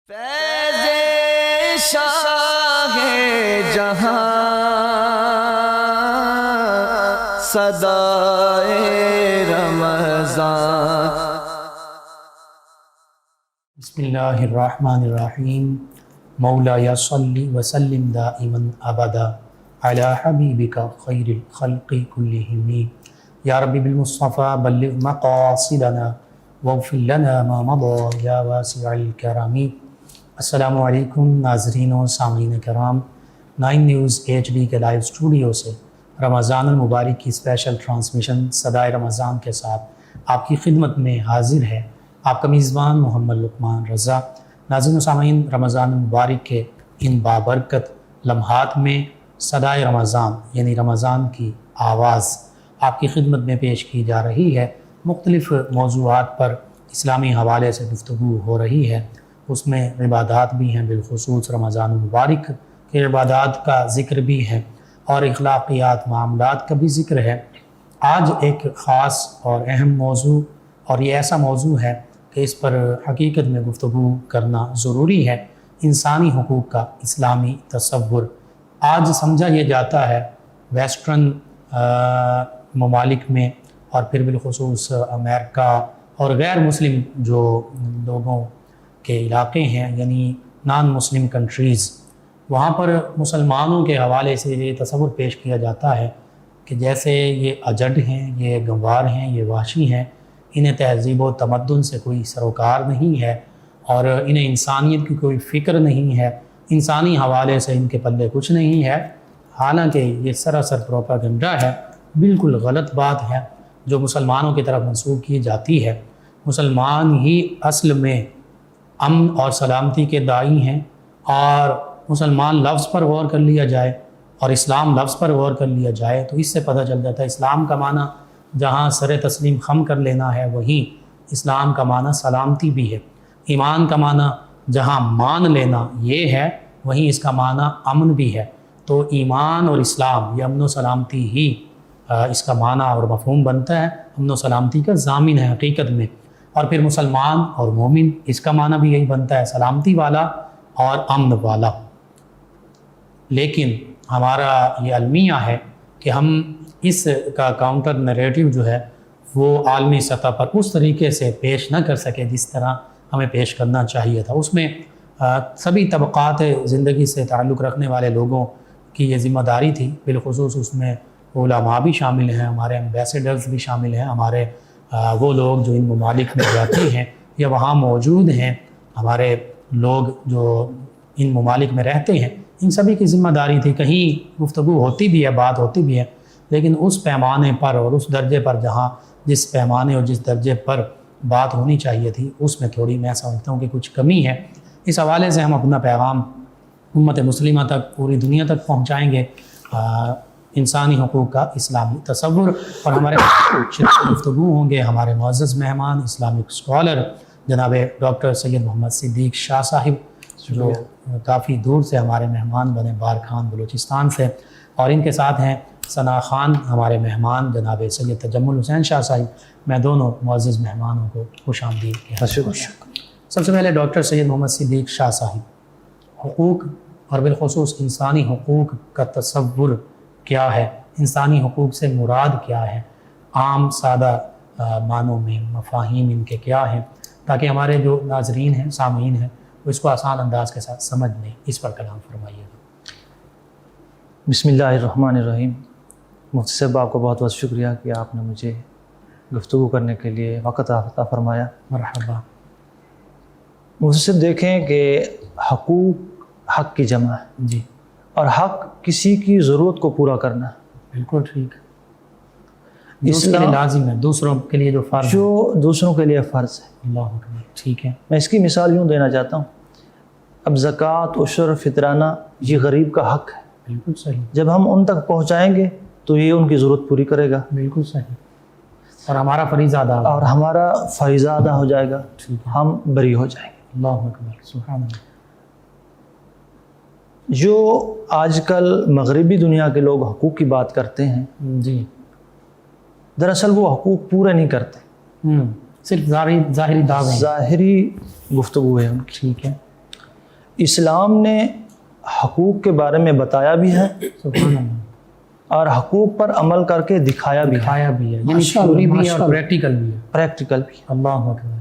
فیض شاہ جہاں صدائے رمضان۔ بسم اللہ الرحمن الرحیم۔ مولا صلی وسلم دائما ابدا علی حبیبک خیر الخلق کلہم۔ یا رب بالمصطفیٰ بلغ مقاصدنا واغفر لنا ما مضى یا واسع الکرم۔ السلام علیکم ناظرین و سامعین کرام، 9 نیوز HD کے لائیو اسٹوڈیو سے رمضان المبارک کی اسپیشل ٹرانسمیشن صدائے رمضان کے ساتھ آپ کی خدمت میں حاضر ہے آپ کا میزبان محمد لقمان رضا۔ ناظرین و سامعین، رمضان المبارک کے ان بابرکت لمحات میں صدائے رمضان یعنی رمضان کی آواز آپ کی خدمت میں پیش کی جا رہی ہے۔ مختلف موضوعات پر اسلامی حوالے سے گفتگو ہو رہی ہے، اس میں عبادات بھی ہیں، بالخصوص رمضان المبارک کے عبادات کا ذکر بھی ہے اور اخلاقیات معاملات کا بھی ذکر ہے۔ آج ایک خاص اور اہم موضوع، اور یہ ایسا موضوع ہے کہ اس پر حقیقت میں گفتگو کرنا ضروری ہے، انسانی حقوق کا اسلامی تصور۔ آج سمجھا یہ جاتا ہے ویسٹرن ممالک میں اور پھر بالخصوص امریکہ اور غیر مسلم جو لوگوں کے علاقے ہیں یعنی نان مسلم کنٹریز، وہاں پر مسلمانوں کے حوالے سے یہ تصور پیش کیا جاتا ہے کہ جیسے یہ اجڑ ہیں، یہ گنوار ہیں، یہ وحشی ہیں، انہیں تہذیب و تمدن سے کوئی سروکار نہیں ہے اور انہیں انسانیت کی کوئی فکر نہیں ہے، انسانی حوالے سے ان کے پلے کچھ نہیں ہے۔ حالانکہ یہ سراسر پروپیگنڈا ہے، بالکل غلط بات ہے جو مسلمانوں کی طرف منسوخ کی جاتی ہے۔ مسلمان ہی اصل میں امن اور سلامتی کے داعی ہیں، اور مسلمان لفظ پر غور کر لیا جائے اور اسلام لفظ پر غور کر لیا جائے تو اس سے پتہ چل جاتا ہے اسلام کا معنی جہاں سر تسلیم خم کر لینا ہے، وہیں اسلام کا معنی سلامتی بھی ہے۔ ایمان کا معنی جہاں مان لینا یہ ہے، وہیں اس کا معنی امن بھی ہے۔ تو ایمان اور اسلام یہ امن و سلامتی ہی اس کا معنی اور مفہوم بنتا ہے، امن و سلامتی کا ضامن ہے حقیقت میں۔ اور پھر مسلمان اور مومن اس کا معنی بھی یہی بنتا ہے، سلامتی والا اور امن والا۔ لیکن ہمارا یہ المیہ ہے کہ ہم اس کا کاؤنٹر نریٹو جو ہے وہ عالمی سطح پر اس طریقے سے پیش نہ کر سکے جس طرح ہمیں پیش کرنا چاہیے تھا۔ اس میں سبھی طبقات زندگی سے تعلق رکھنے والے لوگوں کی یہ ذمہ داری تھی، بالخصوص اس میں علماء بھی شامل ہیں، ہمارے ایمبیسیڈرز بھی شامل ہیں، ہمارے وہ لوگ جو ان ممالک میں جاتے ہیں یا وہاں موجود ہیں، ہمارے لوگ جو ان ممالک میں رہتے ہیں، ان سبھی کی ذمہ داری تھی۔ کہیں گفتگو ہوتی بھی ہے، بات ہوتی بھی ہے، لیکن اس پیمانے پر اور اس درجے پر جس پیمانے اور جس درجے پر بات ہونی چاہیے تھی، اس میں تھوڑی میں سمجھتا ہوں کہ کچھ کمی ہے۔ اس حوالے سے ہم اپنا پیغام امت مسلمہ تک، پوری دنیا تک پہنچائیں گے، انسانی حقوق کا اسلامی تصور۔ اور ہمارے گفتگو ہوں گے ہمارے معزز مہمان اسلامک اسکالر جناب ڈاکٹر سید محمد صدیق شاہ صاحب، جو کافی دور سے ہمارے مہمان بنے، بارکھان بلوچستان سے، اور ان کے ساتھ ہیں ثنا خان ہمارے مہمان جناب سید تجمل حسین شاہ صاحب۔ میں دونوں معزز مہمانوں کو خوش آمدید کہتا ہوں۔ سب سے پہلے ڈاکٹر سید محمد صدیق شاہ صاحب، حقوق اور بالخصوص انسانی حقوق کا تصور کیا ہے؟ انسانی حقوق سے مراد کیا ہے؟ عام سادہ معنوں میں مفاہیم ان کے کیا ہیں، تاکہ ہمارے جو ناظرین ہیں، سامعین ہیں، وہ اس کو آسان انداز کے ساتھ سمجھ لیں۔ اس پر کلام فرمائیے گا۔ بسم اللہ الرحمن الرحیم۔ مفتی صاحب، آپ کو بہت بہت شکریہ کہ آپ نے مجھے گفتگو کرنے کے لیے وقت عطا فرمایا۔ مرحبا۔ مفتی صاحب، دیکھیں کہ حقوق حق کی جمع ہے، جی، اور حق کسی کی ضرورت کو پورا کرنا ہے۔ بالکل ٹھیک۔ دوسروں کے لیے لازم ہے، دوسروں کے لیے جو فرض ہے، جو دوسروں کے لیے فرض ہے۔ اللہ اکبر، ٹھیک ہے۔ میں اس کی مثال یوں دینا چاہتا ہوں، اب زکوٰۃ، عشر، فطرانہ یہ غریب کا حق ہے۔ بالکل صحیح، جب ہم ان تک پہنچائیں گے تو یہ ان کی ضرورت پوری کرے گا، بالکل صحیح، اور ہمارا فریضہ ادا ہوگا۔ اور ہمارا فریضہ ادا ہو جائے گا، ٹھیک ہے، ہم بری ہو جائیں گے۔ اللہ اکبر، سبحان اللہ۔ جو آج کل مغربی دنیا کے لوگ حقوق کی بات کرتے ہیں، جی، دراصل وہ حقوق پورے نہیں کرتے، صرف ظاہری دعوے ہیں۔ ظاہری گفتگو ہے ان کی۔ ٹھیک ہے، اسلام نے حقوق کے بارے میں بتایا بھی ہے سبحان اللہ، اور حقوق پر عمل کر کے دکھایا بھی ہے، دکھایا بھی ہے، یعنی تھیوری بھی ہے اور پریکٹیکل بھی ہے۔ پریکٹیکل بھی۔ اللہ اکبر۔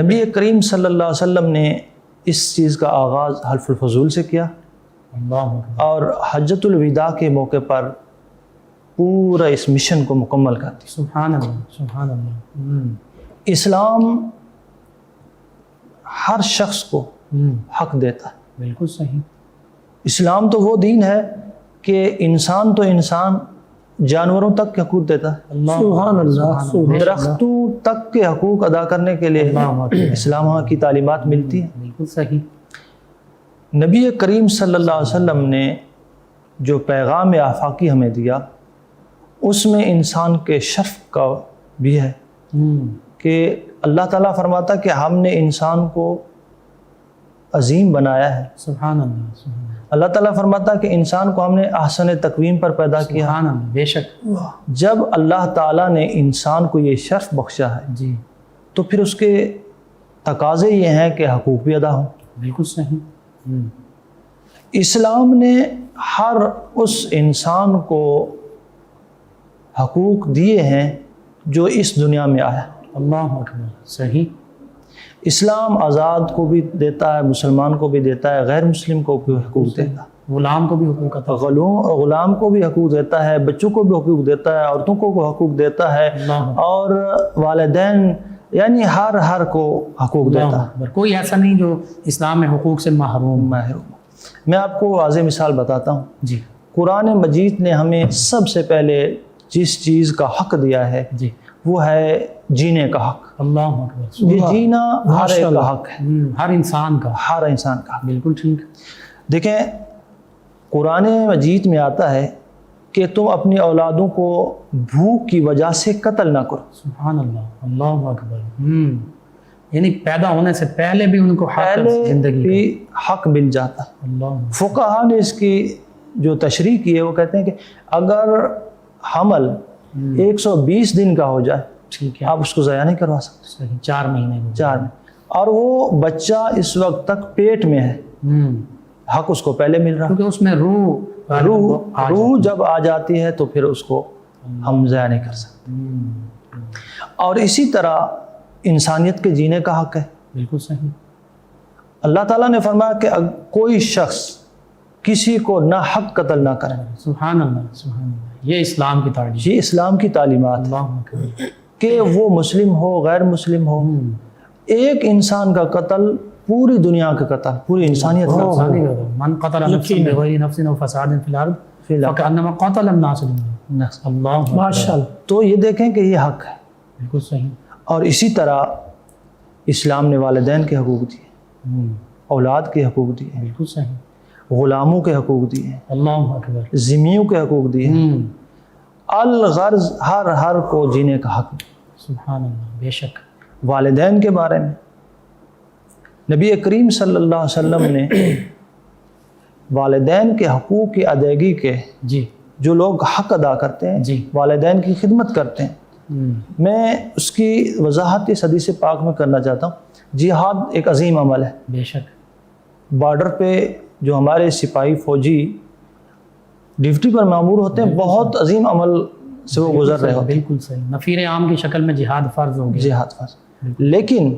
نبی کریم صلی اللہ علیہ وسلم نے اس چیز کا آغاز حلف الفضول سے کیا، اللہ اکبر۔ اور حجۃ الوداع کے موقع پر پورا اس مشن کو مکمل کر دیا۔ سبحان اللہ، سبحان اللہ۔ اسلام ہر شخص کو حق دیتا ہے۔ بالکل صحیح۔ اسلام تو وہ دین ہے کہ انسان تو انسان، جانوروں تک کے حقوق دیتا ہے، سبحان اللہ، درختوں تک کے حقوق ادا کرنے کے لیے اسلام کی تعلیمات ملتی ہیں۔ بالکل صحیح۔ نبی کریم صلی اللہ علیہ وسلم نے جو پیغام آفاقی ہمیں دیا، اس میں انسان کے شرف کا بھی ہے کہ اللہ تعالیٰ فرماتا کہ ہم نے انسان کو عظیم بنایا ہے۔ سبحان اللہ، سبحان اللہ، اللہ تعالیٰ فرماتا کہ انسان کو ہم نے احسن تقویم پر پیدا کیا۔ سبحان اللہ، بے شک۔ جب اللہ تعالیٰ نے انسان کو یہ شرف بخشا ہے جی، تو پھر اس کے تقاضے یہ ہیں کہ حقوق بھی ادا ہوں۔ بالکل صحیح۔ اسلام نے ہر اس انسان کو حقوق دیے ہیں جو اس دنیا میں آیا۔ اللہ اکبر، صحیح۔ اسلام آزاد کو بھی دیتا ہے، مسلمان کو بھی دیتا ہے، غیر مسلم کو بھی حقوق دیتا ہے، غلام کو بھی حقوق عطا۔ غلام کو بھی حقوق دیتا ہے، بچوں کو بھی حقوق دیتا ہے، عورتوں کو حقوق دیتا ہے، اللہ اور والدین، یعنی ہر کو حقوق دیتا ہے۔ کوئی ایسا نہیں جو اسلام میں حقوق سے محروم۔ میں آپ کو واضح مثال بتاتا ہوں۔ جی قرآن مجید نے ہمیں سب سے پہلے جس چیز کا حق دیا ہے جی، وہ ہے جینے کا حق۔ اللہ اکبر۔ یہ جینا ہر ایک کا حق ہے، ہر انسان کا۔ ہر انسان کا حق۔ بالکل ٹھیک۔ دیکھیں قرآن مجید میں آتا ہے کہ تم اپنی اولادوں کو بھوک کی وجہ سے قتل نہ کرو۔ سبحان اللہ، اللہ اکبر۔ یعنی پیدا ہونے سے پہلے بھی ان کو حق پہلے زندگی بھی حق مل جاتا ہے۔ اللہ فقہا نے اس کی جو تشریح کی ہے وہ کہتے ہیں کہ اگر حمل 120 دن کا ہو جائے ٹھیک ہے، آپ اس کو ضائع نہیں کروا سکتے، صحیح، 4 مہینے میں۔ 4 میں، اور وہ بچہ اس وقت تک پیٹ میں ہے، حق اس کو پہلے مل رہا۔ کیونکہ اس میں روح جب آ جاتی ہے تو پھر اس کو ہم ضائع نہیں کر سکتے۔ اور اسی طرح انسانیت کے جینے کا حق ہے۔ بالکل صحیح۔ اللہ تعالیٰ نے فرمایا کہ کوئی شخص کسی کو نہ حق قتل نہ کرے۔ سبحان اللہ، سبحان اللہ۔ یہ اسلام کی تعلیم۔ یہ اسلام کی تعلیمات ہے اللہ اکبر۔ کہ وہ مسلم ہو غیر مسلم ہو، ایک انسان کا قتل پوری دنیا کا قتل، پوری انسانیت کا قتل۔ من قتل نفسا بغیر نفس او فساد فی الارض فکأنما قتل الناس جميعا۔ اللہ ماشاءاللہ۔ تو یہ دیکھیں کہ یہ حق ہے۔ بالکل صحیح۔ اور اسی طرح اسلام نے والدین کے حقوق دیے، اولاد کے حقوق دیے، بالکل صحیح۔ غلاموں کے حقوق دیے، اللہ اکبر۔ ذمیوں کے حقوق دیے، الغرض ہر کو جینے کا حق۔ سبحان اللہ، بے شک۔ والدین کے بارے میں نبی کریم صلی اللہ علیہ وسلم نے والدین کے حقوق کی ادائیگی کے، جی، جو لوگ حق ادا کرتے ہیں، جی، والدین کی خدمت کرتے ہیں، میں اس کی وضاحت اس حدیث پاک میں کرنا چاہتا ہوں۔ جہاد ایک عظیم عمل ہے۔ بے شک۔ بارڈر پہ جو ہمارے سپاہی فوجی ڈیوٹی پر مامور ہوتے ہیں، بہت عظیم عمل سے وہ گزر رہے ہوتے ہیں۔ بالکل صحیح۔ نفیر عام کی شکل میں جہاد فرض ہو گیا۔ جہاد فرض، لیکن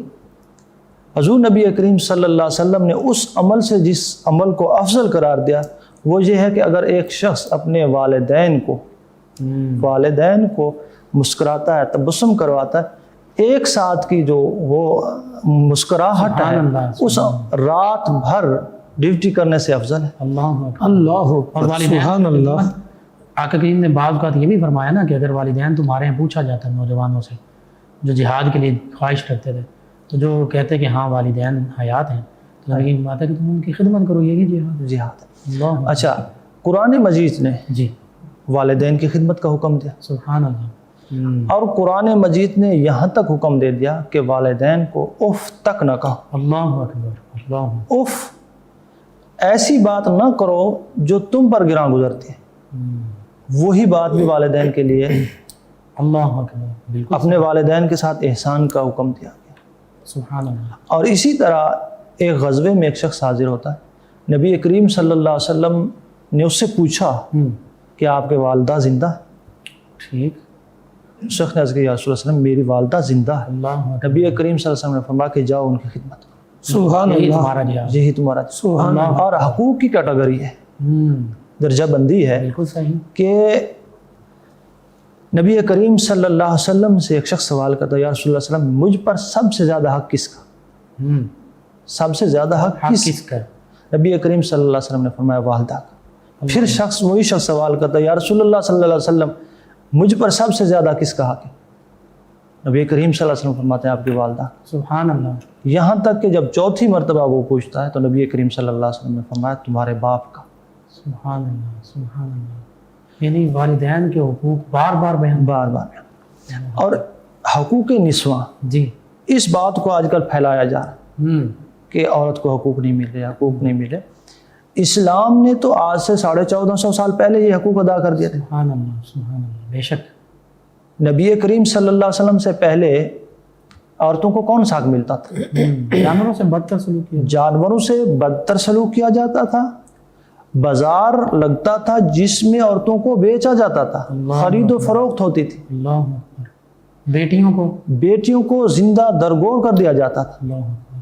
حضور نبی کریم صلی اللہ علیہ وسلم نے اس عمل سے جس عمل کو افضل قرار دیا وہ یہ ہے کہ اگر ایک شخص اپنے والدین کو مسکراتا ہے، تبسم کرواتا ہے، ایک ساتھ کی جو وہ مسکراہٹ ہے اس رات بھر ڈیوٹی کرنے سے افضل ہے۔ اللہ سبحان اللہ۔ آقا کریم نے بعض اوقات یہ بھی فرمایا نا کہ اگر والدین تمہارے یہاں پوچھا جاتا ہے نوجوانوں سے جو جہاد کے لیے خواہش کرتے تھے، تو جو کہتے کہ ہاں والدین حیات ہیں، تو یہ بات ہے کہ تم ان کی خدمت کرو، یہی جہاد۔ اللہ۔ اچھا، قرآن مجید نے جی والدین کی خدمت کا حکم دیا، سبحان اللہ۔ اور قرآن مجید نے یہاں تک حکم دے دیا کہ والدین کو اف تک نہ کہو۔ اللہ اکبر، اللہ۔ اف، ایسی بات نہ کرو جو تم پر گراں گزرتی ہے، وہی بات بھی والدین کے لیے۔ اللہ اکبر، بالکل اپنے والدین کے ساتھ احسان کا حکم دیا گیا۔ سبحان اللہ۔ اور اسی طرح ایک غزوے میں ایک شخص حاضر ہوتا ہے، نبی کریم صلی اللہ علیہ وسلم نے اس سے پوچھا کہ آپ کے والدہ زندہ ہیں؟ ٹھیک. اس شخص نے عرض کیا یا رسول اللہ صلی اللہ علیہ وسلم میری والدہ زندہ ہے. اللہ نبی کریم صلی اللہ علیہ وسلم نے فرمایا کہ جاؤ ان کی خدمت کرو، سبحان اللہ. تمہارا جہاد. یہی تمہارا سبحان اللہ. اور حقوق کی کیٹیگری ہے، درجہ بندی ہے بالکل صحیح. کہ نبی کریم صلی اللہ علیہ وسلم سے ایک شخص سوال کرتا ہے یا رسول اللہ صلی اللہ علیہ وسلم مجھ پر سب سے زیادہ حق کس کا؟ سب سے زیادہ حق کس کا؟ نبی کریم صلی اللہ علیہ وسلم نے فرمایا والدہ کا. پھر وہی شخص سوال کرتا ہے یا رسول اللہ صلی اللہ علیہ وسلم مجھ پر سب سے زیادہ کس کا حق ہے؟ نبی کریم صلی اللہ علیہ وسلم فرماتے ہیں آپ کی والدہ. سبحان اللہ. یہاں تک کہ جب چوتھی مرتبہ وہ پوچھتا ہے تو نبی کریم صلی اللہ علیہ وسلم نے فرمایا تمہارے باپ کا. سبحان اللہ. سبحان اللہ. یعنی والدین کے حقوق بار بار بیان. بار بار. اور حقوق نسواں، جی اس بات کو آج کل پھیلایا جا رہا ہے کہ عورت کو حقوق نہیں مل رہے، حقوق نہیں مل رہے. اسلام نے تو آج سے 1450 سال پہلے یہ حقوق ادا کر دیے تھے. سبحان اللہ. سبحان اللہ. بے شک. نبی کریم صلی اللہ علیہ وسلم سے پہلے عورتوں کو کون سا حق ملتا تھا؟ جانوروں سے بدتر سلوک کیا. جانوروں سے بدتر سلوک کیا جاتا تھا. بازار لگتا تھا جس میں عورتوں کو بیچا جاتا تھا، خرید و فروخت ہوتی تھی. اللہ اکبر. بیٹیوں کو زندہ درگور کر دیا جاتا تھا. اللہ اکبر.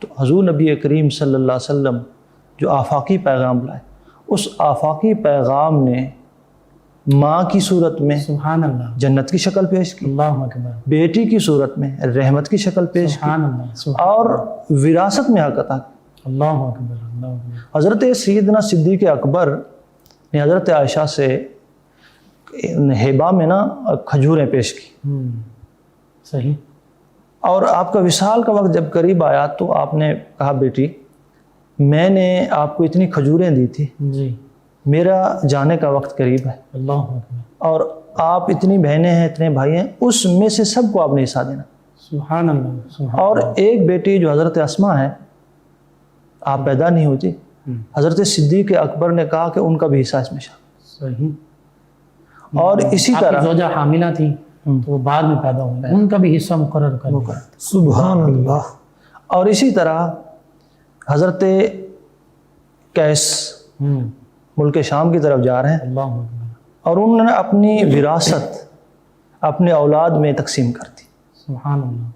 تو حضور نبی کریم صلی اللہ علیہ وسلم جو آفاقی پیغام لائے، اس آفاقی پیغام نے ماں کی صورت میں سبحان اللہ جنت کی شکل پیش کی، اللہ اکبر. بیٹی کی صورت میں رحمت کی شکل پیش کی، سبحان اللہ. سبحان اور وراثت میں حق عطا کی. اللہ اکبر. اللہ اکبر. حضرت سیدنا صدیق اکبر نے حضرت عائشہ سے ہیبا میں نا کھجوریں پیش کی. صحیح. اور آپ کا وصال کا وقت جب قریب آیا تو آپ نے کہا بیٹی میں نے آپ کو اتنی کھجوریں دی تھی، جی میرا جانے کا وقت قریب ہے، اللہ اکبر. اور آپ اتنی بہنیں ہیں، اتنے بھائی ہیں، اس میں سے سب کو آپ نے حصہ دینا. سبحان اللہ. سبحان اور ایک بیٹی جو حضرت اسماء ہے، آپ پیدا نہیں ہوتی، حضرت صدیق اکبر نے کہا کہ ان کا بھی حصہ اس میں شامل. صحیح. اور اسی آپ کی طرح زوجہ حاملہ تھی تو وہ بعد میں پیدا ہوئی، ان کا بھی حصہ مقرر کر دیا. سبحان اللہ. اور اسی طرح حضرت قیس ملک شام کی طرف جا رہے ہیں، اللہ اکبر. اور انہوں نے اپنی وراثت اپنے اولاد میں تقسیم کر دی. سبحان اللہ.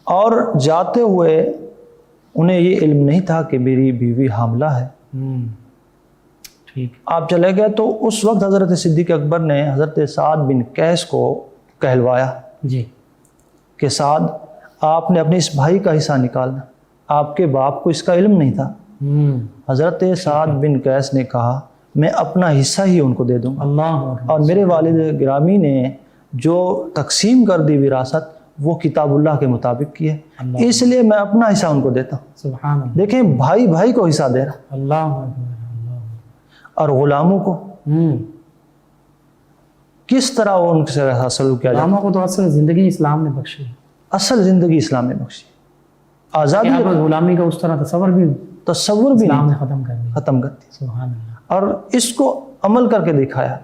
اور جاتے ہوئے انہیں یہ علم نہیں تھا کہ میری بیوی حاملہ ہے. ٹھیک. آپ چلے گئے تو اس وقت حضرت صدیق اکبر نے حضرت سعد بن قیس کو کہلوایا جی کہ سعد آپ نے اپنے اس بھائی کا حصہ نکالنا، آپ کے باپ کو اس کا علم نہیں تھا. حضرت سعد بن قیس نے کہا میں اپنا حصہ ہی ان کو دے دوں گا. اللہ اکبر. اور میرے والد گرامی نے جو تقسیم کر دی وراثت وہ کتاب اللہ کے مطابق کی ہے، اس لیے میں اپنا حصہ ان کو دیتا ہوں. سبحان اللہ. دیکھیں بھائی بھائی کو حصہ دے رہا، اللہ اکبر. اور غلاموں کو کس طرح وہ ان سے سلوک کیا جاتا. غلاموں کو تو اصل زندگی اسلام نے بخشی، اصل زندگی اسلام نے بخشی، آزادی غلامی کا اس طرح تصور بھی اسلام نے ختم کر دیا. ختم کر دی. سبحان اللہ. اور اس کو عمل کر کے دکھایا.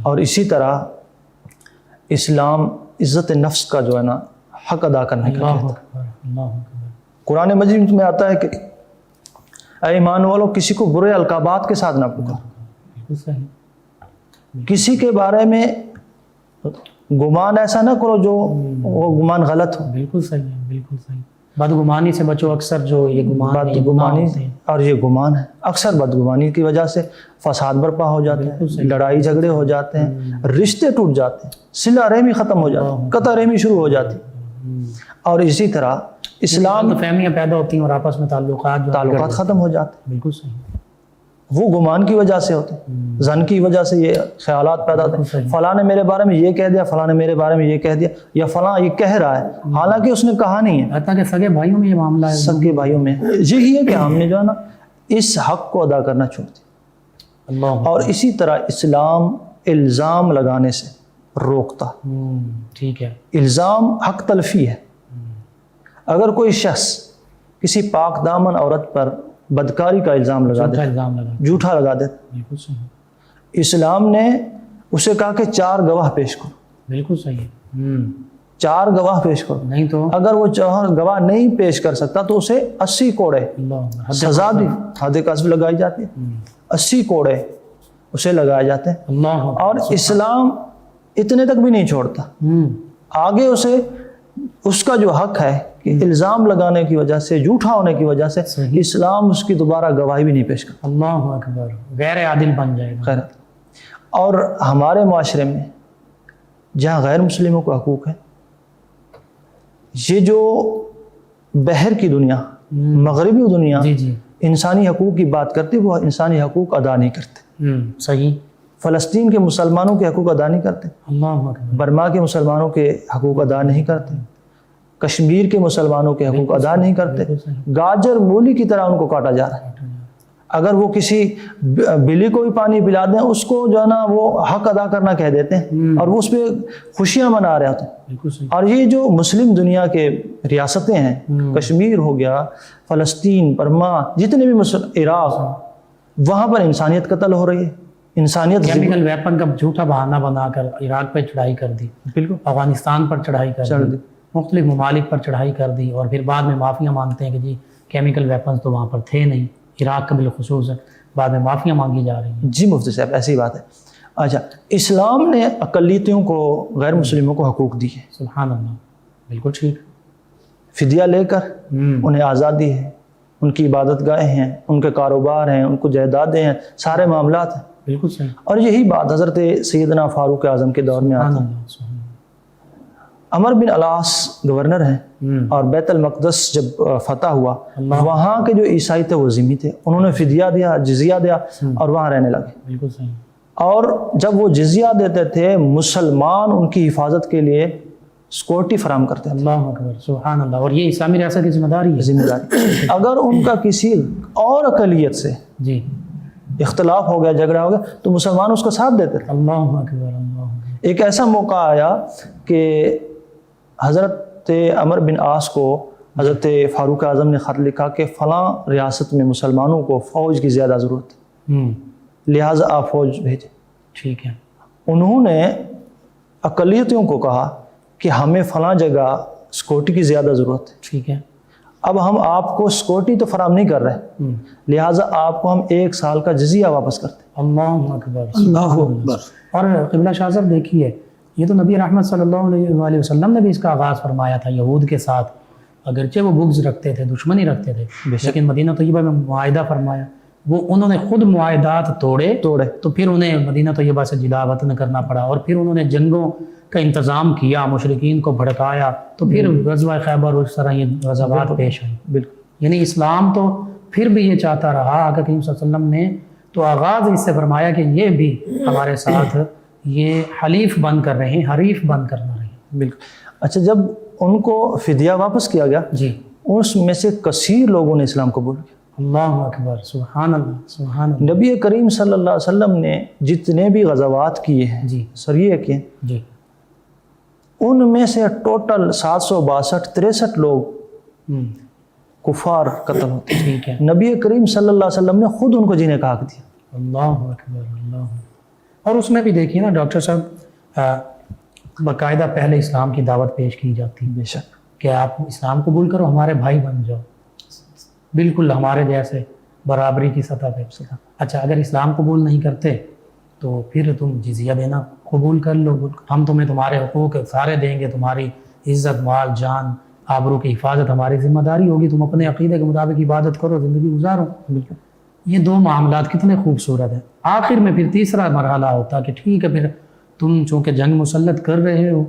اور اسی طرح اسلام عزت نفس کا جو ہے نا حق ادا کرنے کا اللہ کہتا ہے. اکبر. اللہ اکبر. قرآن مجید میں آتا ہے کہ اے ایمان والو کسی کو برے القابات کے ساتھ نہ پکارو، بالکل صحیح. کسی کے بارے میں گمان ایسا نہ کرو جو وہ گمان غلط ہو. بالکل صحیح ہے. بالکل صحیح. بدگمانی سے بچو. اکثر جو یہ گمان ہے، یہ گناہ بدگمانی ہوتے ہیں. اور یہ گمان ہے، اکثر بدگمانی کی وجہ سے فساد برپا ہو جاتے بالکل ہیں، صحیح. لڑائی جھگڑے ہو جاتے ہیں، رشتے ٹوٹ جاتے ہیں، صلہ رحمی ختم ہو جاتی ہے، قطع رحمی شروع ہو جاتی ہے. اور اسی طرح اسلام فہمیاں پیدا ہوتی ہیں اور آپس میں تعلقات ختم ہو جاتے ہیں. بالکل صحیح. وہ گمان کی وجہ سے ہوتے ہیں، زن کی وجہ سے یہ خیالات پیدا ہوتے ہیں، فلاں نے میرے بارے میں یہ کہہ دیا، فلاں نے میرے بارے میں یہ کہہ دیا، یا فلاں یہ کہہ رہا ہے حالانکہ اس نے کہا نہیں ہے. حتیٰ کہ سگے بھائیوں میں یہ معاملہ ہے. سگے بھائیوں میں یہی ہے کہ ہم نے جو ہے نا اس حق کو ادا کرنا چھوڑ دیا. اللہ. اور اسی طرح اسلام الزام لگانے سے روکتا. ٹھیک ہے. الزام حق تلفی ہے. اگر کوئی شخص کسی پاک دامن عورت پر بدکاری کا الزام لگا دے، جھوٹا لگا دے، بالکل صحیح. اسلام نے اسے کہا کہ 4 گواہ پیش کرو. بالکل صحیح. 4 گواہ پیش کرو. نہیں تو اگر وہ 4 گواہ نہیں پیش کر سکتا تو اسے 80 کوڑے اللہ سزا بھی حد قذف لگائی جاتی ہے. 80 کوڑے اسے لگائے جاتے ہیں. اللہ اور اسلام اتنے تک بھی نہیں چھوڑتا. آگے اسے اس کا جو حق ہے کہ الزام لگانے کی وجہ سے، جھوٹا ہونے کی وجہ سے اسلام اس کی دوبارہ گواہی بھی نہیں پیش کرتا. اللہ اکبر، غیر عادل بن جائے گا. خیر. اور ہمارے معاشرے میں جہاں غیر مسلموں کو حقوق ہے، یہ جو بحر کی دنیا، مغربی دنیا جی جی انسانی حقوق کی بات کرتے، وہ انسانی حقوق ادا نہیں کرتے. صحیح. فلسطین کے مسلمانوں کے حقوق ادا نہیں کرتے، اللہ اکبر. برما کے مسلمانوں کے حقوق ادا نہیں کرتے، کشمیر کے مسلمانوں کے حقوق ادا نہیں کرتے. گاجر مولی کی طرح ان کو کاٹا جا رہا ہے. اگر وہ کسی بلی کو بھی پانی پلا دیں، اس کو جو ہے نا وہ حق ادا کرنا کہہ دیتے ہیں، اور وہ اس پہ خوشیاں منا رہے ہوتے ہیں. بالکل صحیح. اور یہ جو مسلم دنیا کے ریاستیں ہیں، کشمیر ہو گیا، فلسطین، برما، جتنے بھی عراق، وہاں پر انسانیت قتل ہو رہی ہے. انسانیت کیمیکل ویپن کا جھوٹا بہانہ بنا کر عراق پہ چڑھائی کر دی، بالکل افغانستان پر چڑھائی کر دی، مختلف ممالک پر چڑھائی کر دی، اور پھر بعد میں معافیاں مانگتے ہیں کہ جی کیمیکل ویپنز تو وہاں پر تھے نہیں. عراق کا بالخصوص بعد میں معافیاں مانگی جا رہی ہیں. جی مفتی صاحب ایسی بات ہے. اچھا، اسلام نے اقلیتوں کو، غیر مسلموں کو حقوق دی ہے. سبحان اللہ. بالکل ٹھیک. فدیہ لے کر انہیں آزادی ہے، ان کی عبادت گاہیں ہیں، ان کے کاروبار ہیں، ان کو جائیدادیں ہیں، سارے معاملات ہیں. بالکل صحیح. اور یہی بات حضرت سیدنا فاروق اعظم کے دور میں آتی ہے. عمر بن العاص گورنر ہیں، اور بیت المقدس جب فتح ہوا، وہاں کے جو عیسائی تھے وہ ذمہ تھے، انہوں نے فدیہ دیا، جزیہ دیا، اور وہاں رہنے لگے. بالکل صحیح. اور جب وہ جزیہ دیتے تھے، مسلمان ان کی حفاظت کے لیے سیکورٹی فراہم کرتے تھے. اللہ اکبر، سبحان اللہ. اور یہ اسلامی ریاست کی ذمہ داری ہے. ذمہ داری. اگر ان کا کسی اور اقلیت سے جی اختلاف ہو گیا، جھگڑا ہو گیا، تو مسلمان اس کا ساتھ دیتے تھے. اللہ اکبر. اللہ اکبر. ایک ایسا موقع آیا کہ حضرت عمر بن عاص کو حضرت فاروق اعظم نے خط لکھا کہ فلاں ریاست میں مسلمانوں کو فوج کی زیادہ ضرورت ہے، لہٰذا آپ فوج بھیجیں. ٹھیک ہے. انہوں نے اقلیتوں کو کہا کہ ہمیں فلاں جگہ سیکورٹی کی زیادہ ضرورت ہے. ٹھیک ہے. اب ہم آپ کو سیکورٹی تو فراہم نہیں کر رہے، لہٰذا آپ کو ہم 1 سال کا جزیہ واپس کرتے. اللہ اکبر. اللہ اکبر. اور قبلہ شاہ صاحب دیکھیے، یہ تو نبی رحمت صلی اللہ علیہ وسلم نے بھی اس کا آغاز فرمایا تھا یہود کے ساتھ. اگرچہ وہ بغض رکھتے تھے، دشمنی رکھتے تھے، لیکن مدینہ طیبہ میں معاہدہ فرمایا. وہ انہوں نے خود معاہدات توڑے تو پھر انہیں مدینہ طیبہ سے جلا وطن کرنا پڑا، اور پھر انہوں نے جنگوں کا انتظام کیا، مشرکین کو بھڑکایا، تو پھر غزوہ خیبر اور اس طرح یہ غزوات پیش آئیں. بالکل. یعنی اسلام تو پھر بھی یہ چاہتا رہا، آقا کریم صلی اللہ علیہ وسلم نے تو آغاز اس سے فرمایا کہ یہ بھی ہمارے ساتھ یہ حلیف بن کر رہے ہیں، حریف بن کر نہ رہے. بالکل. اچھا، جب ان کو فدیہ واپس کیا گیا، جی، اس میں سے کثیر لوگوں نے اسلام قبول کیا. اللہ اکبر. سبحان اللہ. سبحان اللہ. نبی کریم صلی اللہ علیہ وسلم نے جتنے بھی غزوات کیے ہیں، جی سریے کیے، جی، ان میں سے ٹوٹل 762-63 لوگ کفار قتل ہوتے ہیں. ٹھیک ہے. نبی کریم صلی اللہ علیہ وسلم نے خود ان کو جینے کا حق دیا. اللہ اکبر. اللہ. اور اس میں بھی دیکھیے نا ڈاکٹر صاحب، باقاعدہ پہلے اسلام کی دعوت پیش کی جاتی. بے شک. کہ آپ اسلام قبول کرو، ہمارے بھائی بن جاؤ، بالکل ہمارے جیسے برابری کی سطح پہ. اچھا، اگر اسلام قبول نہیں کرتے تو پھر تم جزیہ دینا قبول کر لو، ہم تمہیں تمہارے حقوق سارے دیں گے، تمہاری عزت، مال، جان، آبرو کی حفاظت ہماری ذمہ داری ہوگی، تم اپنے عقیدے کے مطابق عبادت کرو، زندگی گزارو. بالکل. یہ 2 معاملات کتنے خوبصورت ہیں. آخر میں پھر تیسرا مرحلہ ہوتا کہ ٹھیک ہے، پھر تم چونکہ جنگ مسلط کر رہے ہو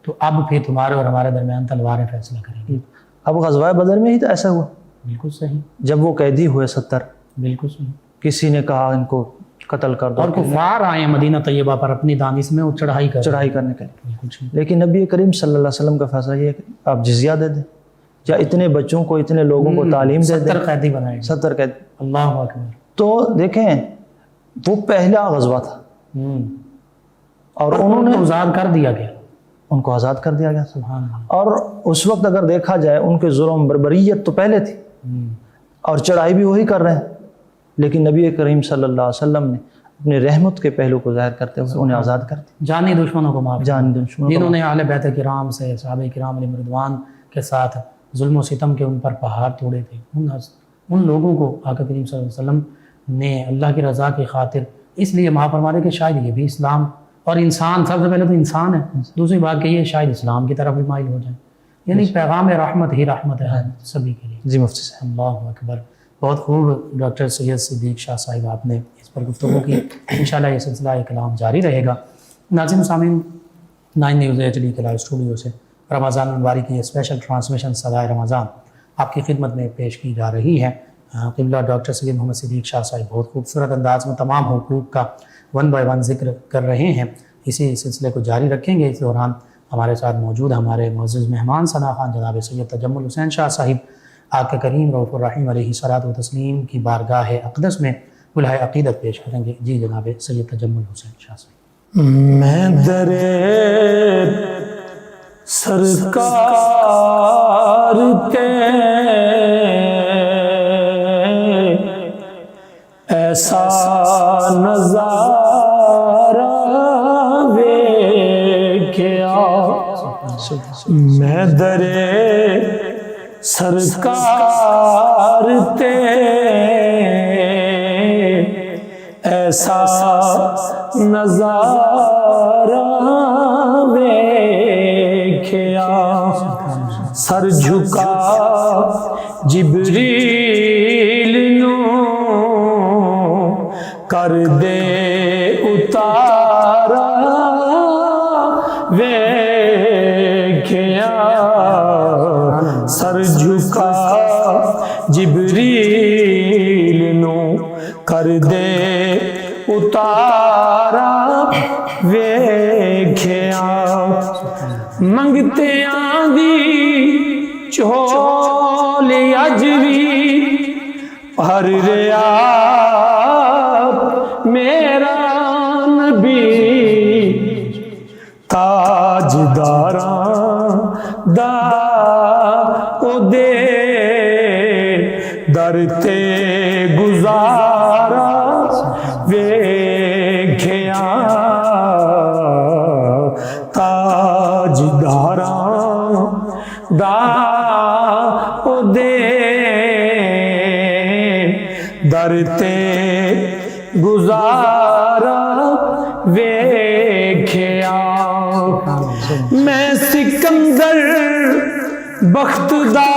تو اب پھر تمہارے اور ہمارے درمیان تلواریں فیصلہ کریں گی. اب غزوہ بدر میں ہی تو ایسا ہوا. بالکل صحیح. جب وہ قیدی ہوئے 70، بالکل صحیح. کسی نے کہا ان کو قتل کر دو، اور کفار آئے مدینہ طیبہ پر اپنی دانش میں وہ چڑھائی کرنے کے لیے. بالکل صحیح. لیکن نبی کریم صلی اللہ علیہ وسلم کا فیصلہ یہ ہے کہ آپ جزیہ دے دیں، یا اتنے بچوں کو، اتنے لوگوں کو تعلیم دے دیں. 70 قیدی بنائے. 70 قید. اللہ اکبر. تو دیکھیں، وہ پہلا غزوہ تھا، اور انہوں نے آزاد کر دیا گیا، ان کو آزاد کر دیا گیا. سبحان اللہ. اور اس وقت اگر دیکھا جائے، ان کے ظلم بربریت تو پہلے تھی، اور چڑھائی بھی وہی کر رہے ہیں، لیکن نبی کریم صلی اللہ علیہ وسلم نے اپنے رحمت کے پہلو کو ظاہر کرتے ہوئے انہیں آزاد کر دیا، جانی دشمنوں کو معاف، جان دشمنوں کو جنہوں نے اہل بیت کرام سے، صحابہ کرام علیہ رضوان کے ساتھ ظلم و ستم کے ان پر پہاڑ توڑے تھے، ان لوگوں کو آقا کریم صلی اللہ علیہ وسلم نے اللہ کی رضا کی خاطر اس لیے معاف فرما دے کہ شاید یہ بھی اسلام اور انسان، سب سے پہلے تو انسان ہے، دوسری بات کہ یہ شاید اسلام کی طرف بھی مائل ہو جائے، یعنی پیغام رحمت ہی رحمت ہے سبھی کے لیے۔ جی مفتی صاحب، اللہ اکبر، بہت خوب ڈاکٹر سید صدیق شاہ صاحب آپ نے اس پر گفتگو کی، انشاءاللہ یہ سلسلہ کلام جاری رہے گا۔ ناظرین و سامعین، 9 نیوز ایچ ڈی کے لائیو اسٹوڈیو سے رمضان المبارک کی یہ اسپیشل ٹرانسمیشن صدائے رمضان آپ کی خدمت میں پیش کی جا رہی ہے۔ قبلہ ڈاکٹر سید محمد صدیق شاہ صاحب بہت خوبصورت انداز میں تمام حقوق کا 1 بائی 1 ذکر کر رہے ہیں، اسی سلسلے کو جاری رکھیں گے۔ اس دوران ہمارے ساتھ موجود ہمارے معزز مہمان ثنا خان جناب سید تجمل حسین شاہ صاحب آقا کریم رؤوف الرحیم علیہ صلاۃ و تسلیم کی بارگاہ اقدس میں بلہائے عقیدت پیش کریں گے۔ جی جناب سید تجمل حسین شاہ صاحب۔ میں درے سرکار کے ایسا نظارہ ویکھیا، میں درے سرکار تے ایسا نظارہ ویکھیا، سر جھکا جبریل نو کر دے اتارا ویکھیا، سر جھکا جبریل نو کر دے اتارا ویکھیا، منگتے آندی چول اج بھی پر ریا میرا نبی، تاجداراں دا او دے در تے گزارا ویکھیا، تاجداراں دا او دے در تے گزارا ویکھیا، میں سکندر بخت دا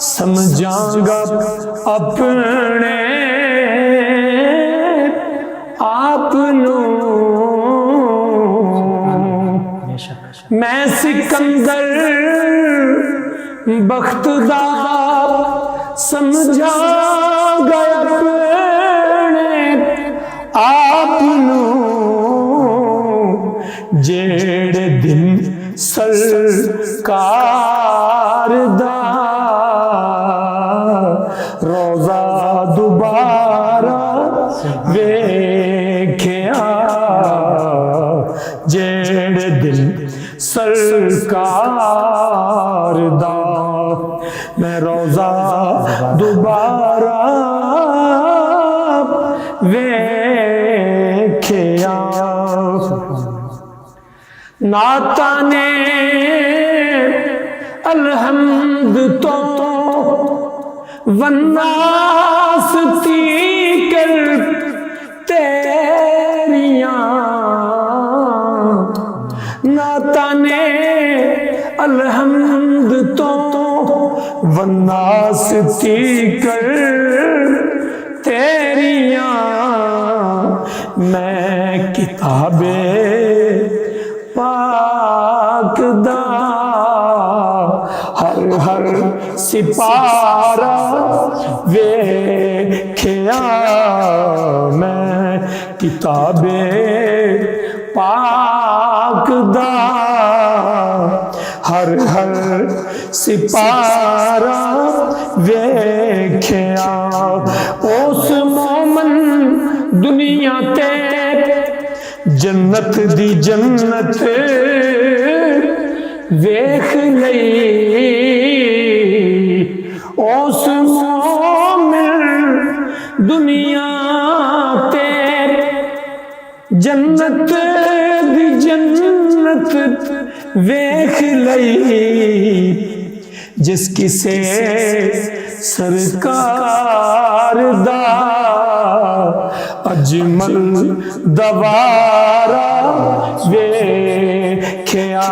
سمجھاں گا اپنے آپ نو، میں سکندر بخت دا سمجھا گا اپنے آپ نو، جیڑے دن سرکار دا روزہ دوبارہ ویکھیا، جیڑے دن سرکار دا میں روزہ دوبارہ ویکھیا، نعتانے الحمد تو والناس تھی کر تیریاں، نعتانے الحمد تو والناس تھی کر تیریاں، میں کتاب پاک دا ہر سپارہ ویکھیا، میں کتاب پاک دا ہر سپارہ ویکھیا، اس مومن دنیا تے جنت دی جنت ویکھ لئی، اس مومن دنیا تے ویکھ لئی جس کسے سرکار دا اجمل دوارا ویکھیا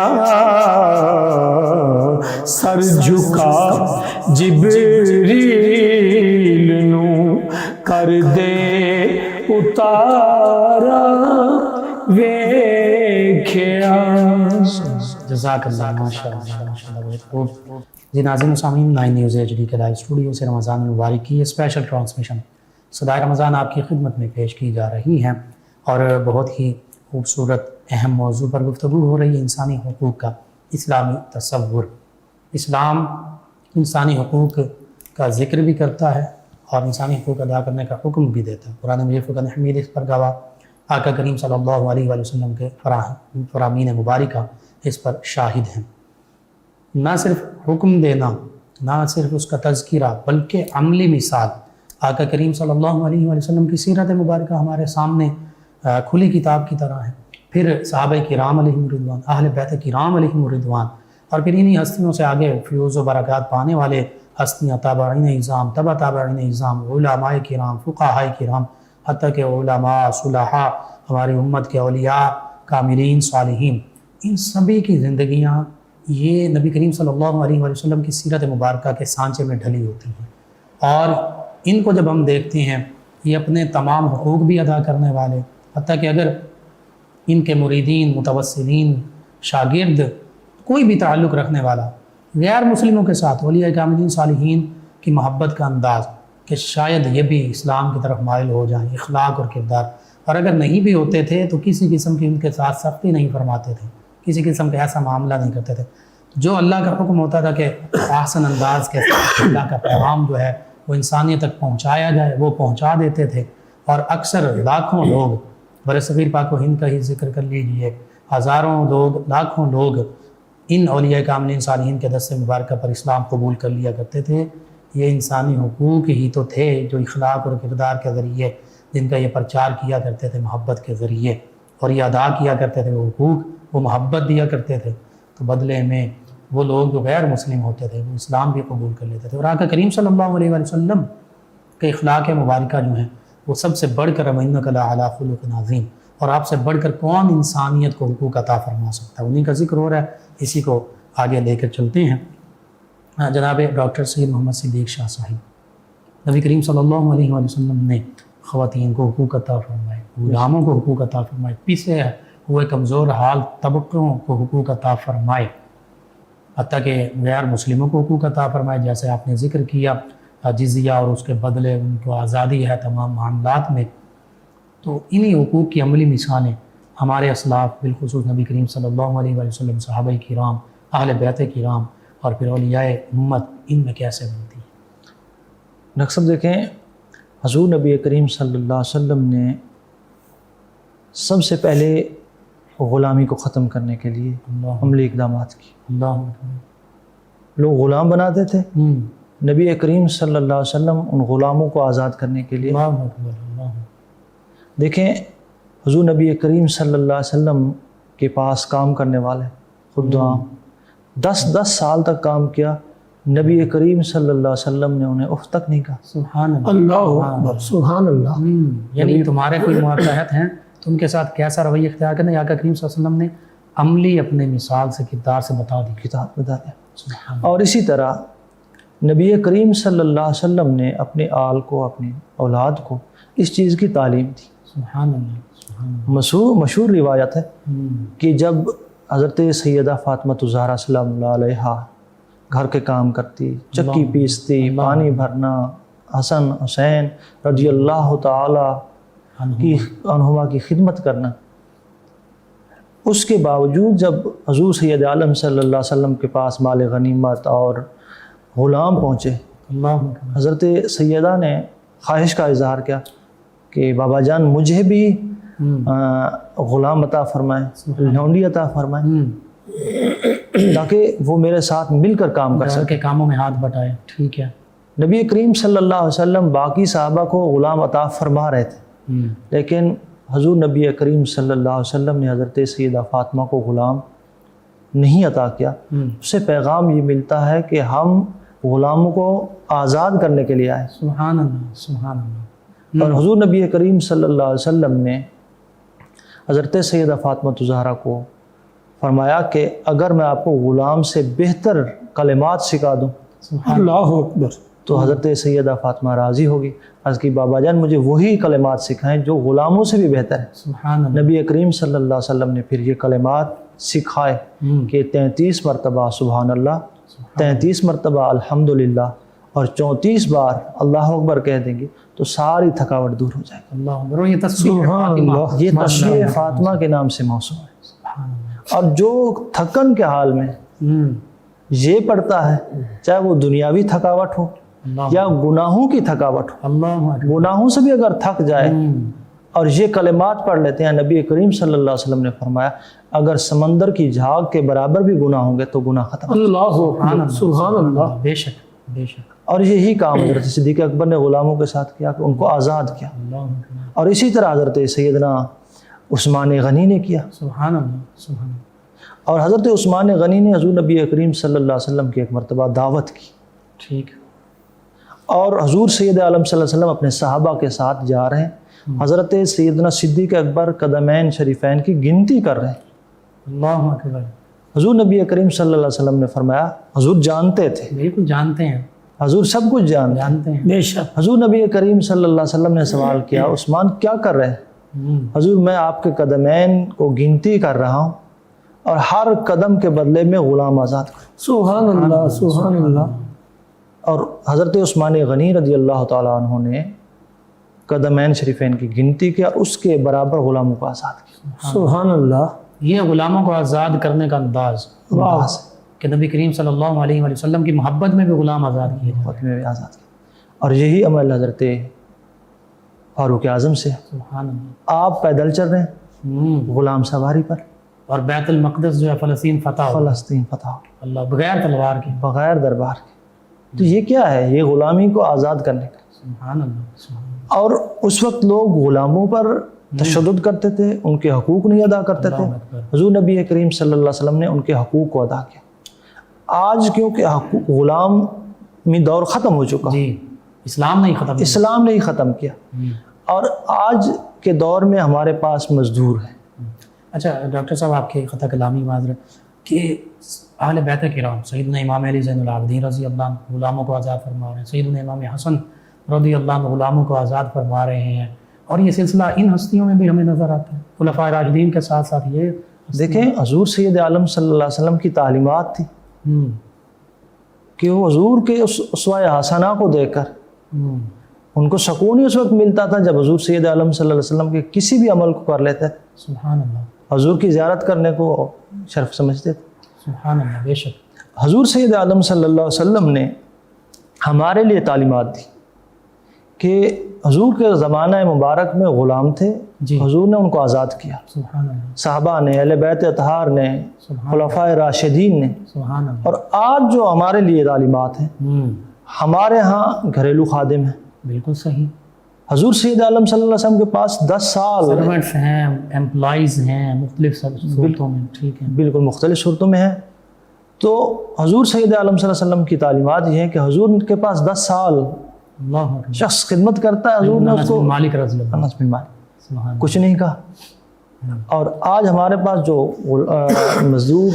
سر جھکا جبریل نو کر دے اتارا ویکھیا. جزاک اللہ ماشاء اللہ بہت خوب. جی ناظرین سامعین 9 نیوز HD کے لائیو اسٹوڈیو سے رمضان المبارک کی اسپیشل ٹرانسمیشن صدائے رمضان آپ کی خدمت میں پیش کی جا رہی ہیں اور بہت ہی خوبصورت اہم موضوع پر گفتگو ہو رہی ہے، انسانی حقوق کا اسلامی تصور. اسلام انسانی حقوق کا ذکر بھی کرتا ہے اور انسانی حقوق ادا کرنے کا حکم بھی دیتا ہے. قرآن مجید فرقان حمید اس پر گواہ، آقا کریم صلی اللہ علیہ وآلہ وسلم کے فرامین مبارکہ اس پر شاہد ہیں. نہ صرف حکم دینا، نہ صرف اس کا تذکرہ، بلکہ عملی مثال آقا کریم صلی اللہ علیہ وآلہ وسلم کی سیرت مبارکہ ہمارے سامنے کھلی کتاب کی طرح ہے. پھر صحابہ کرام علیہم رضوان، اہل بیت کرام علیہم رضوان، اور پھر انہی ہستیوں سے آگے فیوز و برکات پانے والے ہستیاں، تابعین اعظام، تبع تابعین اعظام، علماء کرام، فقہاء کرام، حتیٰ کہ علماء، صلحاء، ہماری امت کے اولیاء، کاملین، صالحین، ان سبھی کی زندگیاں یہ نبی کریم صلی اللہ علیہ وآلہ وسلم کی سیرت مبارکہ کے سانچے میں ڈھلی ہوتی ہیں. اور ان کو جب ہم دیکھتے ہیں یہ اپنے تمام حقوق بھی ادا کرنے والے، حتیٰ کہ اگر ان کے مریدین، متوسلین، شاگرد، کوئی بھی تعلق رکھنے والا غیر مسلموں کے ساتھ اولیاء کاملین صالحین کی محبت کا انداز کہ شاید یہ بھی اسلام کی طرف مائل ہو جائیں، اخلاق اور کردار، اور اگر نہیں بھی ہوتے تھے تو کسی قسم کی ان کے ساتھ سختی نہیں فرماتے تھے، کسی قسم کا ایسا معاملہ نہیں کرتے تھے. جو اللہ کا حکم ہوتا تھا کہ احسن انداز کے ساتھ اللہ کا پیغام جو ہے وہ انسانیت تک پہنچایا جائے، وہ پہنچا دیتے تھے. اور اکثر لاکھوں لوگ، برصغیر پاک و ہند کا ہی ذکر کر لیجئے، ہزاروں لوگ، لاکھوں لوگ ان اولیاء کاملین صالحین کے دست مبارکہ پر اسلام قبول کر لیا کرتے تھے. یہ انسانی حقوق ہی تو تھے جو اخلاق اور کردار کے ذریعے جن کا یہ پرچار کیا کرتے تھے محبت کے ذریعے، اور یہ ادا کیا کرتے تھے وہ حقوق، وہ محبت دیا کرتے تھے. تو بدلے میں وہ لوگ جو غیر مسلم ہوتے تھے وہ اسلام بھی قبول کر لیتے تھے. اور آقا کریم صلی اللہ علیہ وسلم کے اخلاق مبارکہ جو ہیں وہ سب سے بڑھ کر وَإِنَّكَ لَعَلَىٰ خُلُقٍ عَظِيمٍ، اور آپ سے بڑھ کر کون انسانیت کو حقوق عطا فرما سکتا ہے، انہی کا ذکر ہو رہا ہے. اسی کو آگے لے کر چلتے ہیں. جناب ڈاکٹر سید محمد صدیق شاہ صاحب، نبی کریم صلی اللہ علیہ وسلم نے خواتین کو حقوق عطا فرمائے، غلاموں کو حقوق عطا فرمائے، پیچھے ہوئے کمزور حال طبقوں کو حقوق عطا فرمائے، حتیٰ کہ غیر مسلموں کو حقوق عطا فرمائے. جیسے آپ نے ذکر کیا جزیہ اور اس کے بدلے ان کو آزادی ہے تمام معاملات میں. تو انہی حقوق کی عملی مثالیں ہمارے اسلاف بالخصوص نبی کریم صلی اللہ علیہ وسلم، صحابہ کرام، اہل بیت کرام اور پھر اولیاء امت ان میں کیسے بنتی ہے؟ ڈاکٹر صاحب دیکھیں، حضور نبی کریم صلی اللہ علیہ وسلم نے سب سے پہلے غلامی کو ختم کرنے کے لیے عملی اقدامات کی. لوگ غلام بناتے تھے، نبی کریم صلی اللہ علیہ وسلم ان غلاموں کو آزاد کرنے کے لیے. دیکھیں حضور نبی کریم صلی اللہ علیہ وسلم کے پاس کام کرنے والے خدام 10 سال تک کام کیا، نبی کریم صلی اللہ علیہ وسلم نے انہیں اف تک نہیں کہا. سبحان اللہ، اللہ اکبر، سبحان اللہ. یعنی تمہارے کوئی ماتحت ہیں تو ان کے ساتھ کیسا رویہ اختیار کرنا، آقا کریم صلی اللہ علیہ وسلم نے عملی اپنے مثال سے کردار سے بتا دی. کتاب بتا دیا. اور اسی طرح نبی کریم صلی اللہ علیہ وسلم نے اپنے آل کو، اپنی اولاد کو اس چیز کی تعلیم دی. سبحان اللہ. مشہور روایت ہے کہ جب حضرت سیدہ فاطمہ الزہرا سلام اللہ علیہ گھر کے کام کرتی، چکی پیستی، پانی بھرنا، حسن حسین رضی اللہ تعالی عنہما کی خدمت کرنا، اس کے باوجود جب حضور سید عالم صلی اللہ علیہ وسلم کے پاس مال غنیمت اور غلام پہنچے، حضرت سیدہ نے خواہش کا اظہار کیا کہ بابا جان مجھے بھی غلام عطا فرمائیں، لونڈی عطا فرمائیں، تاکہ وہ میرے ساتھ مل کر کام کر سکے، کاموں میں ہاتھ بٹائے. ٹھیک ہے. نبی کریم صلی اللہ علیہ وسلم باقی صحابہ کو غلام عطا فرما رہے تھے، لیکن حضور نبی کریم صلی اللہ علیہ وسلم نے حضرت سیدہ فاطمہ کو غلام نہیں عطا کیا، اس سے پیغام یہ ملتا ہے کہ ہم غلاموں کو آزاد کرنے کے لیے آئے۔ سبحان اللہ، سبحان اللہ۔ اور حضور نبی کریم صلی اللہ علیہ وسلم نے حضرت سیدہ فاطمہ الزہرا کو فرمایا کہ اگر میں آپ کو غلام سے بہتر کلمات سکھا دوں اللہ اکبر۔ تو حضرت سیدہ فاطمہ راضی ہوگی۔ عرض کی بابا جان مجھے وہی کلمات سکھائیں جو غلاموں سے بھی بہتر ہیں۔ سبحان اللہ۔ نبی کریم صلی اللہ علیہ وسلم نے پھر یہ کلمات سکھائے کہ 33 مرتبہ سبحان اللہ، 33 مرتبہ الحمدللہ اور 34 بار اللہ اکبر کہہ دیں گے تو ساری تھکاوٹ دور ہو جائے گی۔ اللہ اکبر۔ یہ تسبیح سبحان فاطمہ، اللہ۔ یہ تسبیح فاطمہ کے نام سے موسوم ہے۔ سبحان اللہ۔ اور جو تھکن کے حال میں یہ پڑھتا ہے، چاہے وہ دنیاوی تھکاوٹ ہو اللہ یا گناہوں کی تھکاوٹ ہو، اللہ اکبر۔ گناہوں سے بھی اگر تھک جائے اور یہ کلمات پڑھ لیتے ہیں، نبی کریم صلی اللہ علیہ وسلم نے فرمایا اگر سمندر کی جھاگ کے برابر بھی گناہ ہوں گے تو گناہ ختم۔ اللہ اکبر، سبحان اللہ۔ بے شک، بے شک۔ اور یہی کام حضرت صدیق اکبر نے غلاموں کے ساتھ کیا کہ ان کو آزاد کیا، اللہ اکبر۔ اور اسی طرح حضرت سیدنا عثمان غنی نے کیا۔ سبحان اللہ، سبحان اللہ۔ اور حضرت عثمان غنی نے حضور نبی کریم صلی اللہ علیہ وسلم کی ایک مرتبہ دعوت کی، ٹھیک۔ اور حضور سید عالم صلی اللہ علیہ وسلم اپنے صحابہ کے ساتھ جا رہے ہیں، حضرت سیدنا صدیق اکبر قدمین شریفین کی گنتی کر رہے ہیں۔ اللہ اکبر۔ حضور نبی کریم صلی اللہ علیہ وسلم نے فرمایا، حضور جانتے تھے، بالکل جانتے ہیں، حضور سب کچھ جانتے ہیں۔ جانتے ہیں۔ بے شک۔ حضور نبی کریم صلی اللہ علیہ وسلم نے سوال کیا، عثمان کیا کر رہے ہیں؟ حضور میں آپ کے قدمین کو گنتی کر رہا ہوں اور ہر قدم کے بدلے میں غلام آزاد کروں۔ سبحان اللہ، سبحان اللہ۔ اور حضرت عثمان غنی رضی اللہ تعالیٰ عنہ نے قدمین شریفین کی گنتی کی اور اس کے برابر غلاموں کو آزاد کیا۔ سبحان اللہ۔ یہ غلاموں کو آزاد کرنے کا انداز واہ۔ کہ نبی کریم صلی اللہ علیہ وآلہ وسلم کی محبت میں بھی غلام آزاد کیے جائیں۔ خاتمے میں آزاد کیا۔ اور یہی عمل حضرت فاروق اعظم سے ہے۔ سبحان اللہ۔ آپ پیدل چل رہے ہیں غلام سواری پر، اور بیت المقدس جو ہے فلسطین فتح ہو، فلسطین فتح ہو اللہ بغیر تلوار کے۔ بغیر دربار کے۔ تو یہ کیا ہے؟ یہ غلامی کو آزاد کرنے کا۔ سبحان اللہ، سبحان اللہ۔ اور اس وقت لوگ غلاموں پر تشدد کرتے تھے، ان کے حقوق نہیں ادا کرتے تھے۔ اللہ اکبر۔ حضور نبی کریم صلی اللہ علیہ وسلم نے ان کے حقوق کو ادا کیا۔ آج کیونکہ غلامی دور ختم ہو چکا، جی، اسلام نہیں ختم۔ اسلام نے ہی ختم کیا، اور آج کے دور میں ہمارے پاس مزدور ہیں۔ اچھا ڈاکٹر صاحب، آپ کے خطا کلامی معذرت کہ اہل بیت کرام سیدنا امام علی زین العابدین رضی اللہ عنہ غلاموں کو آزاد فرما رہے ہیں، سیدنا امام حسن رضی اللہ عنہ غلاموں کو آزاد فرما رہے ہیں، اور یہ سلسلہ ان ہستیوں میں بھی ہمیں نظر آتا ہے، خلفائے راشدین کے ساتھ ساتھ یہ دیکھیں حضور سید عالم صلی اللہ علیہ وسلم کی تعلیمات تھی کہ وہ حضور کے اس اسوہ حسنہ کو دیکھ کر ان کو سکون ہی اس وقت ملتا تھا جب حضور سید عالم صلی اللہ علیہ وسلم کے کسی بھی عمل کو کر لیتے تھے۔ سبحان اللہ، حضور کی زیارت کرنے کو شرف سمجھتے تھے۔ سبحان اللہ، بے شک۔ حضور سید عالم صلی اللہ علیہ وسلم نے ہمارے لیے تعلیمات دی کہ حضور کے زمانہ مبارک میں غلام تھے، جی، حضور نے ان کو آزاد کیا، سبحان اللہ، صحابہ نے، اہل بیت اطہار نے، سبحان خلفائے راشدین نے۔ سبحان اللہ۔ اور آج جو ہمارے لیے تعلیمات ہیں، ہمارے ہاں گھریلو خادم ہیں۔ بالکل صحیح۔ حضور سید عالم صلی اللہ علیہ وسلم کے پاس 10 سال سرونٹس ہیں، امپلائیز ہیں مختلف صورتوں میں، ٹھیک ہے، بالکل مختلف صورتوں میں ہیں۔ تو حضور سید عالم صلی اللہ علیہ وسلم کی تعلیمات یہ ہیں کہ حضور کے پاس 10 سال اللہ اکبر۔ شخص خدمت کرتا ہے، حضور نے اس انس کو بن مالک رضی اللہ عنہ، انس بن مالک سبحان اللہ۔ کچھ نہیں کہا۔ اور آج ہمارے پاس جو مزدور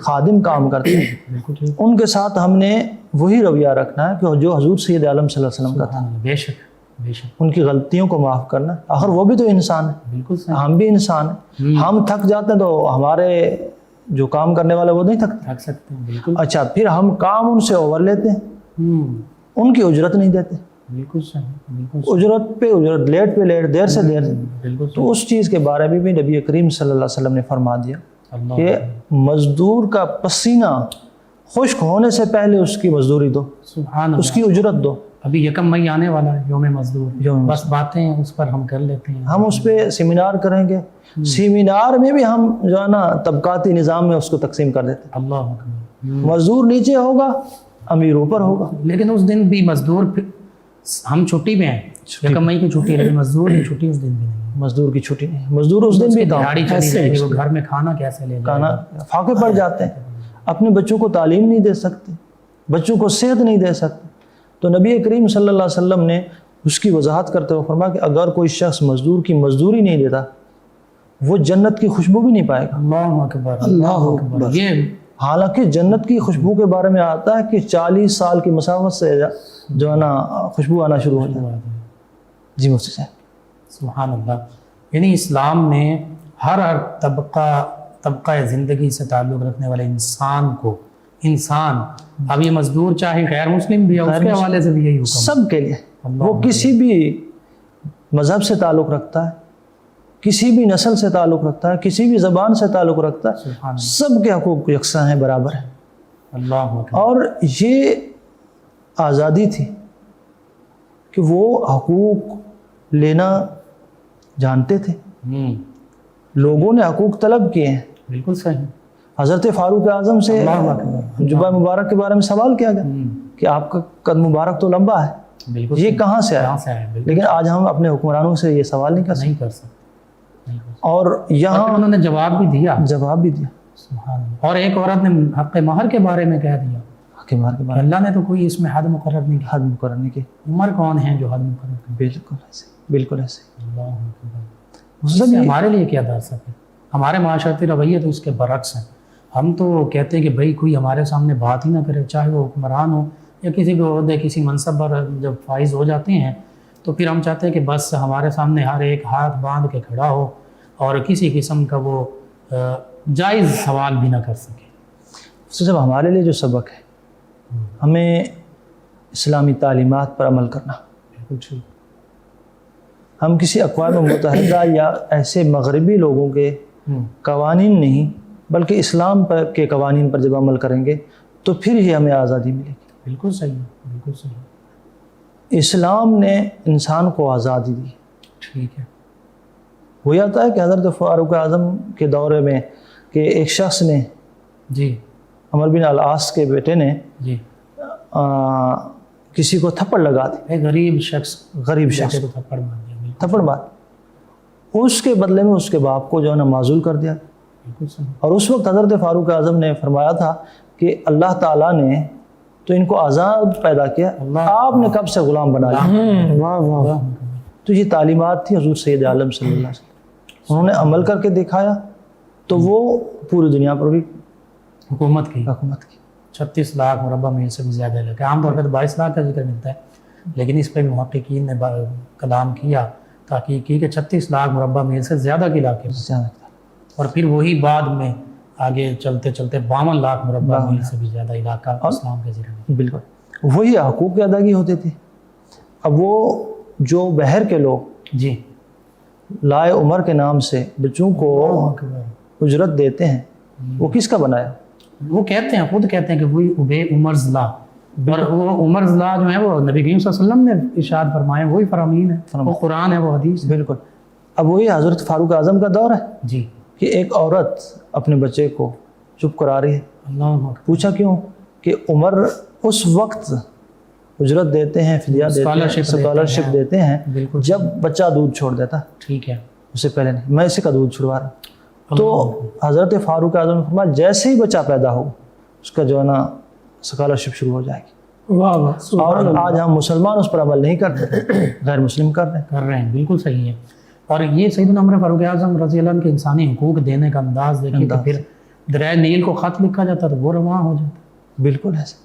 خادم کام کرتے ہیں، بالکل ٹھیک، ان کے ساتھ ہم نے وہی رویہ رکھنا ہے کہ جو حضور سید عالم صلی اللہ علیہ وسلم کا تھا۔ سبحان اللہ، بے شک، بے شک، ان کی غلطیوں کو معاف کرنا، آخر وہ بھی تو انسان ہے، بالکل صحیح، ہم بھی انسان ہیں۔ ہم تھک جاتے ہیں تو ہمارے جو کام کرنے والے وہ نہیں تھکتے۔ رکھ سکتے ہیں، بالکل، اچھا پھر ہم کام ان سے اوور لیتے ہیں، ان کی اجرت نہیں دیتے، بالکل صحیح، بالکل اجرت پہ اجرت، لیٹ پہ لیٹ، دیر سے دیر۔ بالکل تو اس چیز کے بارے میں بھی نبی کریم صلی اللہ علیہ وسلم نے فرما دیا اللہ، کہ مزدور کا پسینہ خشک ہونے سے پہلے اس کی مزدوری دو، سبحان اس اللہ۔ کی اجرت دو۔ ابھی 1 مئی آنے والا ہے، یوم مزدور، یوم بس باتیں اس پر ہم کر لیتے ہیں۔ ہم اس پہ سیمینار کریں گے، سیمینار میں بھی ہم جو ہے نا طبقاتی نظام میں اس کو تقسیم کر دیتے اللہ اکبر۔ ہیں۔ مزدور نیچے ہوگا، امیر اوپر ہوگا۔ لیکن اس دن بھی مزدور ہم چھٹی پہ ہیں، 1 مئی کی چھٹی ہے، لیکن مزدور کی چھٹی اس دن بھی نہیں ہے۔ مزدور کی چھٹی نہیں، مزدور اس دن بھی دہاڑی چلی جائے گی، وہ گھر میں کھانا کیسے لے کھانا جائے؟ فاقے پڑ جاتے ہیں، اپنے بچوں کو تعلیم نہیں دے سکتے، بچوں کو صحت نہیں دے سکتے۔ تو نبی کریم صلی اللہ علیہ وسلم نے اس کی وضاحت کرتے ہوئے فرمایا کہ اگر کوئی شخص مزدور کی مزدوری نہیں دیتا وہ جنت کی خوشبو بھی نہیں پائے گا۔ اللہ اکبر، اللہ اکبر۔ یہ حالانکہ جنت کی خوشبو کے بارے میں آتا ہے کہ 40 سال کی مسافت سے جو ہے نا خوشبو آنا شروع ہو جائے۔ جی مفتی صاحب۔ سبحان اللہ، یعنی اسلام نے ہر طبقہ زندگی سے تعلق رکھنے والے انسان کو، اب یہ مزدور چاہے غیر مسلم بھی ہے، اس کے حوالے سے بھی یہی حکم ہے۔ سب کے لیے، وہ کسی بھی مذہب سے تعلق رکھتا ہے، کسی بھی نسل سے تعلق رکھتا ہے، کسی بھی زبان سے تعلق رکھتا ہے، سبحان اللہ، سب کے حقوق یکساں ہیں، برابر ہیں۔ اللہ اکبر۔ اور یہ آزادی تھی کہ وہ حقوق لینا جانتے تھے، لوگوں نے حقوق طلب کیے ہیں۔ بالکل صحیح۔ حضرت فاروق اعظم سے اللہ اکبر۔ جبہ مبارک کے بارے میں سوال کیا گیا کہ آپ کا قد مبارک تو لمبا ہے، بالکل یہ صحیح۔ کہاں سے آیا؟ کہاں سے آیا؟ بالکل لیکن آج ہم اپنے حکمرانوں سے یہ سوال نہیں کر سکتے، نہیں کر سکتے، نہیں کر سکتے۔ اور اور یہاں پھر انہوں نے جواب بھی دیا، جواب بھی دیا سبحان اللہ۔ اور ایک عورت نے حق مہر کے بارے میں کہہ دیا حکمار کے کہ بارے اللہ نے تو کوئی اس میں حد مقرر نہیں میں حد مقررنے کی۔ کی، عمر کون ہے جو حد مقرر کی؟ بالکل ایسے، بالکل ایسے۔ اللہ اکبر۔ اس سے ہمارے لیے کیا درس ہے؟ ہمارے معاشرتی رویے تو اس کے برعکس ہیں۔ ہم تو کہتے ہیں کہ بھائی کوئی ہمارے سامنے بات ہی نہ کرے، چاہے وہ حکمران ہو یا کسی بھی عہدے کسی منصب پر جب فائز ہو جاتے ہیں تو پھر ہم چاہتے ہیں کہ بس ہمارے سامنے ہر ایک ہاتھ باندھ کے کھڑا ہو اور کسی قسم کا وہ جائز سوال بھی نہ کر سکے۔ صرف ہمارے لیے جو سبق ہے، ہمیں اسلامی تعلیمات پر عمل کرنا۔ بالکل ٹھیک۔ ہم کسی اقوام متحدہ یا ایسے مغربی لوگوں کے قوانین نہیں بلکہ اسلام کے قوانین پر جب عمل کریں گے تو پھر ہی ہمیں آزادی ملے گی۔ بالکل صحیح، بالکل صحیح۔ اسلام نے انسان کو آزادی دی۔ ٹھیک ہے۔ ہو جاتا ہے کہ حضرت فاروق اعظم کے دورے میں کہ ایک شخص نے، جی عمر بن العاص کے بیٹے نے جی، کسی کو تھپڑ لگا دی، ایک غریب شخص غریب شخص بیٹے کو تھپڑ مار دیا۔ بالکل تھپڑ مار، اس کے بدلے میں اس کے باپ کو جو ہے نا معزول کر دیا۔ بالکل صحیح۔ اور اس وقت حضرت فاروق اعظم نے فرمایا تھا کہ اللہ تعالیٰ نے تو ان کو آزاد پیدا کیا، آپ نے کب سے غلام بنا لیا؟ واہ واہ۔ تو یہ تعلیمات تھی حضور سید عالم صلی اللہ علیہ وسلم، انہوں نے عمل کر کے دکھایا تو وہ پوری دنیا پر بھی حکومت کی حکومت کی۔ 36 لاکھ مربع میل سے بھی زیادہ علاقہ، عام طور پر 22 لاکھ کا ذکر ملتا ہے، لیکن اس پہ بھی محققین نے کلام کیا، تحقیق کی کہ 36 لاکھ مربع میل سے زیادہ کے علاقے میں، اور پھر وہی بعد میں آگے چلتے چلتے 52 لاکھ مربع میل سے بھی زیادہ علاقہ اسلام کے ذریعے میں۔ بالکل وہی حقوق کی ادائیگی ہوتی تھی۔ اب وہ جو بحر کے لوگ جی، لائے عمر کے نام سے بچوں کو اجرت دیتے ہیں، وہ کس کا بنایا؟ وہ کہتے ہیں، خود کہتے ہیں کہ وہی ابے عمر ضلع، اور وہ عمر ضلع جو ہے وہ نبی کریم صلی اللہ علیہ وسلم نے ارشاد فرمائے، وہی فرامین ہے، وہ قرآن ہے، وہ حدیث ہے۔ بالکل۔ اب وہی حضرت فاروق اعظم کا دور ہے جی، کہ ایک عورت اپنے بچے کو چپ کرا رہی ہے، اللہ اکبر۔ پوچھا کیوں؟ کہ عمر اس وقت اجرت دیتے ہیں، فدیہ دیتے ہیں، اسکالرشپ دیتے ہیں بالکل جب بچہ دودھ چھوڑ دیتا، ٹھیک ہے، اس سے پہلے نہیں، میں اسی کا دودھ چھڑوا رہا ہوں۔ تو حضرت فاروق اعظم نے فرمایا جیسے ہی بچہ پیدا ہو اس کا جو ہے نا اسکالرشپ شروع ہو جائے گی۔ واہ واہ۔ اور آج ہم مسلمان اس پر عمل نہیں کرتے، غیر مسلم کر رہے ہیں۔ بالکل صحیح ہے۔ اور یہ سیدنا عمر فاروق اعظم رضی اللہ عنہ کے انسانی حقوق دینے کا انداز دیکھیں کہ پھر دریائے نیل کو خط لکھا جاتا تو وہ رواں ہو جاتا، بالکل ایسے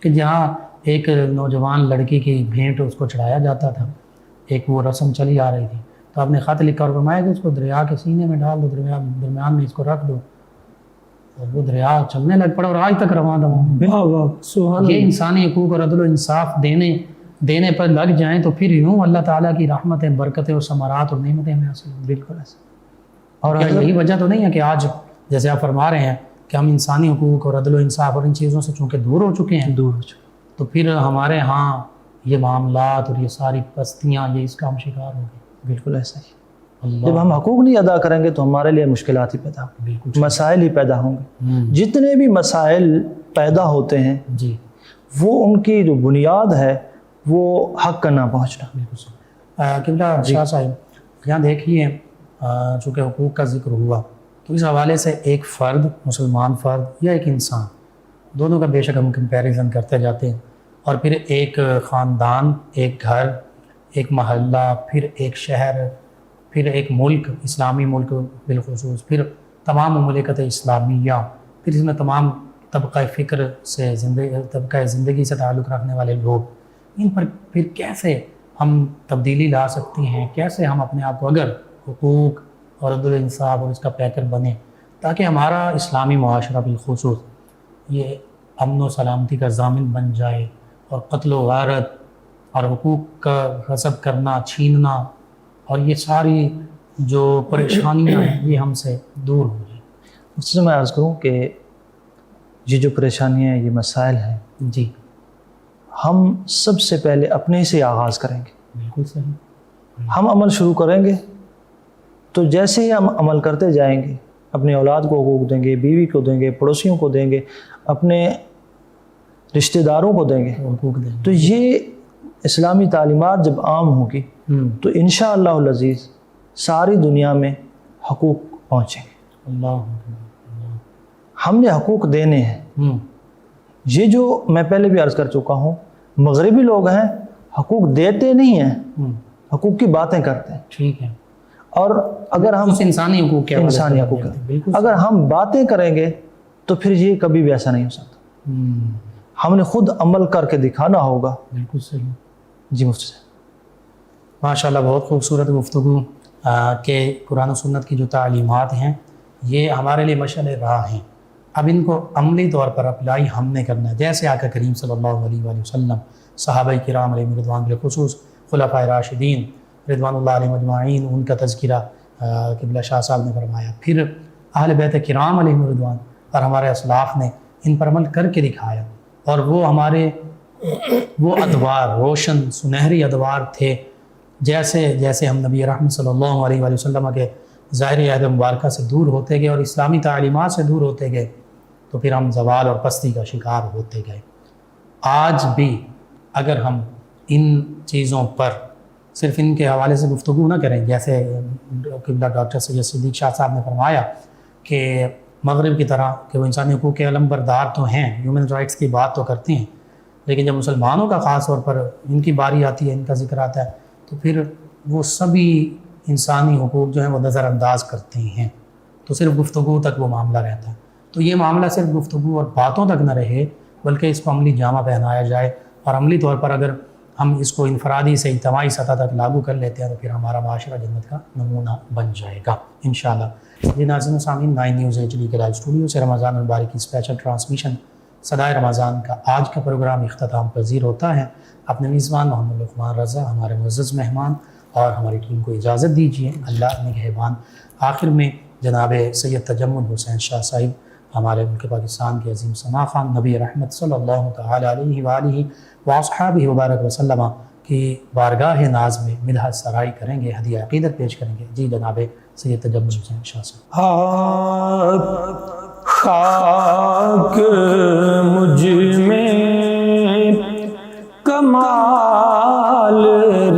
کہ جہاں ایک نوجوان لڑکی کی بھینٹ اس کو چڑھایا جاتا تھا، ایک وہ رسم چلی آ رہی تھی، تو آپ نے خط لکھا اور فرمایا کہ اس کو دریا کے سینے میں ڈال دو، درمیان میں اس کو رکھ دو، اور وہ دریا چلنے لگ پڑا اور آج تک رواں دواں۔ واہ واہ، سبحان یہ انسانی حقوق اور عدل و انصاف دینے پر لگ جائیں تو پھر یوں اللہ تعالیٰ کی رحمتیں، برکتیں اور ثمرات اور نعمتیں ہمیں حاصل ہوں۔ بالکل ایسے۔ اور کیا یہی وجہ تو نہیں ہے کہ آج جیسے آپ فرما رہے ہیں کہ ہم انسانی حقوق اور عدل و انصاف اور ان چیزوں سے چونکہ دور ہو چکے ہیں، دور ہو چکے، تو پھر ہمارے ہاں یہ معاملات اور یہ ساری پستیاں یہ اس کا ہم شکار ہو گئے۔ بالکل ایسا ہی۔ اللہ، جب ہم حقوق نہیں ادا کریں گے تو ہمارے لیے مشکلات ہی پیدا ہوں بالکل گی، مسائل ہی پیدا ہوں گے۔ جتنے بھی مسائل پیدا ہوتے ہیں جی، وہ ان کی جو بنیاد ہے وہ حق کا نہ پہنچنا۔ قبلہ شاہ صاحب یہاں دیکھیے چونکہ حقوق کا ذکر ہوا تو اس حوالے سے ایک فرد، مسلمان فرد یا ایک انسان، دونوں کا بے شک ہم کمپیریزن کرتے جاتے ہیں، اور پھر ایک خاندان، ایک گھر، ایک محلہ، پھر ایک شہر، پھر ایک ملک، اسلامی ملک بالخصوص، پھر تمام مملکت اسلامیہ، پھر اس میں تمام طبقہ فکر سے طبقہ زندگی سے تعلق رکھنے والے لوگ، ان پر پھر کیسے ہم تبدیلی لا سکتے ہیں، کیسے ہم اپنے آپ کو اگر حقوق اور عدل و انصاف اور اس کا پیکر بنے، تاکہ ہمارا اسلامی معاشرہ بالخصوص یہ امن و سلامتی کا ضامن بن جائے، اور قتل و غارت اور حقوق کا غصب کرنا، چھیننا اور یہ ساری جو پریشانیاں ہیں یہ ہم سے دور ہو جائیں۔ اس سے میں عرض کروں کہ یہ جو پریشانیاں ہیں، یہ مسائل ہیں، جی ہم سب سے پہلے اپنے سے آغاز کریں گے۔ بالکل صحیح۔ ہم عمل شروع کریں گے تو جیسے ہی ہم عمل کرتے جائیں گے، اپنے اولاد کو حقوق دیں گے، بیوی کو دیں گے، پڑوسیوں کو دیں گے، اپنے رشتہ داروں کو دیں گے، حقوق دیں تو یہ اسلامی تعلیمات جب عام ہوگی تو انشاءاللہ العزیز ساری دنیا میں حقوق پہنچیں گے۔ اللہ ہم نے حقوق دینے ہیں۔ یہ جو میں پہلے بھی عرض کر چکا ہوں، مغربی لوگ ہیں حقوق دیتے نہیں ہیں، حقوق کی باتیں کرتے ہیں۔ ٹھیک ہے۔ اور اگر ہم انسانی حقوق کے انسانی حقوق اگر ہم باتیں کریں گے تو پھر یہ کبھی بھی ایسا نہیں ہو سکتا۔ ہم نے خود عمل کر کے دکھانا ہوگا۔ بالکل صحیح۔ جی مفتی صاحب، ماشاءاللہ بہت خوبصورت گفتگو کہ قرآن و سنت کی جو تعلیمات ہیں یہ ہمارے لیے مشعل راہ ہیں، اب ان کو عملی طور پر اپلائی ہم نے کرنا ہے، جیسے آقا کریم صلی اللہ علیہ وآلہ وسلم، صحابہ کرام علیہ رضوان بالخصوص، خلفائے راشدین رضوان اللہ علیہ مجمعین، ان کا تذکرہ قبلہ شاہ صاحب نے فرمایا، پھر اہل بیت کرام علیہ رضوان اور ہمارے اسلاف نے ان پر عمل کر کے دکھایا، اور وہ ہمارے وہ ادوار، روشن سنہری ادوار تھے، جیسے ہم نبی رحمت صلی اللہ علیہ وآلہ وسلم کے ظاہر عہد مبارکہ سے دور ہوتے گئے اور اسلامی تعلیمات سے دور ہوتے گئے تو پھر ہم زوال اور پستی کا شکار ہوتے گئے۔ آج بھی اگر ہم ان چیزوں پر صرف ان کے حوالے سے گفتگو نہ کریں، جیسے قبلہ ڈاکٹر سید صدیق شاہ صاحب نے فرمایا کہ مغرب کی طرح کہ وہ انسانی حقوق کے علم بردار تو ہیں، ہیومن رائٹس کی بات تو کرتے ہیں، لیکن جب مسلمانوں کا خاص طور پر ان کی باری آتی ہے، ان کا ذکر آتا ہے، تو پھر وہ سبھی انسانی حقوق جو ہیں وہ نظر انداز کرتے ہیں، تو صرف گفتگو تک وہ معاملہ رہتا ہے۔ تو یہ معاملہ صرف گفتگو اور باتوں تک نہ رہے، بلکہ اس کو عملی جامہ پہنایا جائے، اور عملی طور پر اگر ہم اس کو انفرادی سے اجتماعی سطح تک لاگو کر لیتے ہیں تو پھر ہمارا معاشرہ جنت کا نمونہ بن جائے گا انشاءاللہ۔ جی ناظرین و سامعین، 9 نیوز HD کے لائیو اسٹوڈیو سے رمضان المبارک کی اسپیشل ٹرانسمیشن صدائے رمضان کا آج کا پروگرام اختتام پذیر ہوتا ہے۔ اپنے میزبان محمد لقمان رضا، ہمارے معزز مہمان اور ہماری ٹیم کو اجازت دیجیے، اللہ نگہبان۔ آخر میں جناب سید تجمل حسین شاہ صاحب، ہمارے ملک پاکستان کے عظیم سنا خان، نبی رحمت صلی اللہ تعالی علیہ وآلہ واصحابہ وبارک وسلم کی بارگاہ ناز میں مدحت سرائی کریں گے، ہدیہ عقیدت پیش کریں گے۔ جی جناب سید تجمل حسین شاہ صاحب۔ خاک مجھ میں کمال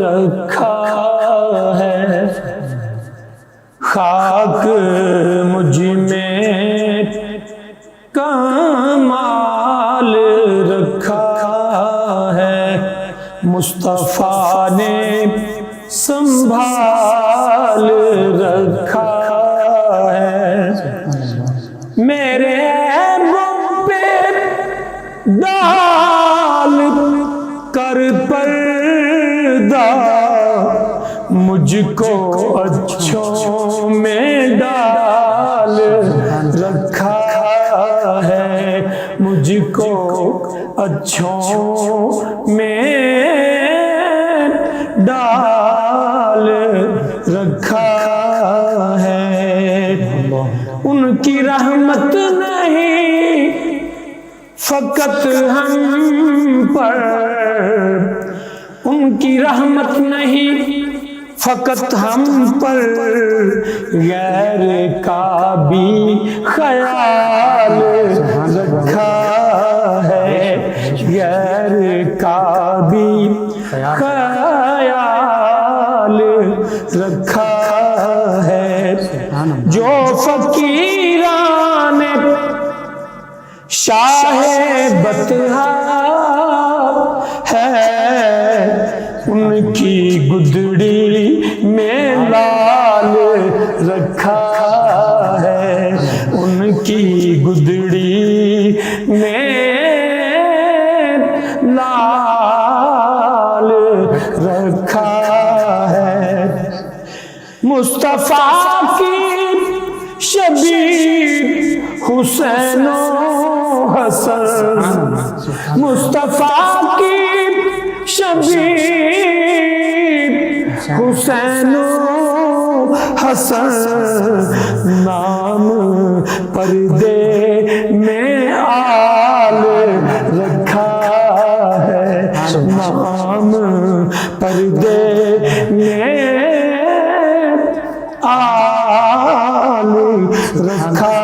رکھا ہے، خاک مجھ میں کمال رکھا ہے، مصطفیٰ نے سنبھال رکھا ہے، میرے عیبوں پہ ڈال کر پردہ، مجھ کو اچھوں میں ڈال رکھا ہے، مجھ کو اچھوں میں ڈال رکھا ہے۔ ان کی رحمت نہیں فقط ہم پر، ان کی رحمت نہیں فقط ہم پر، غیر کا بھی خیال رکھا ہے، غیر کا بھی خیال رکھا ہے، جو فقیران شاہ بطحا ہے، ان کی گدڑی میں لال رکھا ہے، ان کی گدڑی میں لال رکھا ہے۔ مصطفیٰ کی شبیہ حسین و حسن، مصطفیٰ کی شبیہ حسین و حسن، نام پردے میں آل رکھا ہے، نام پردے میں آل رکھا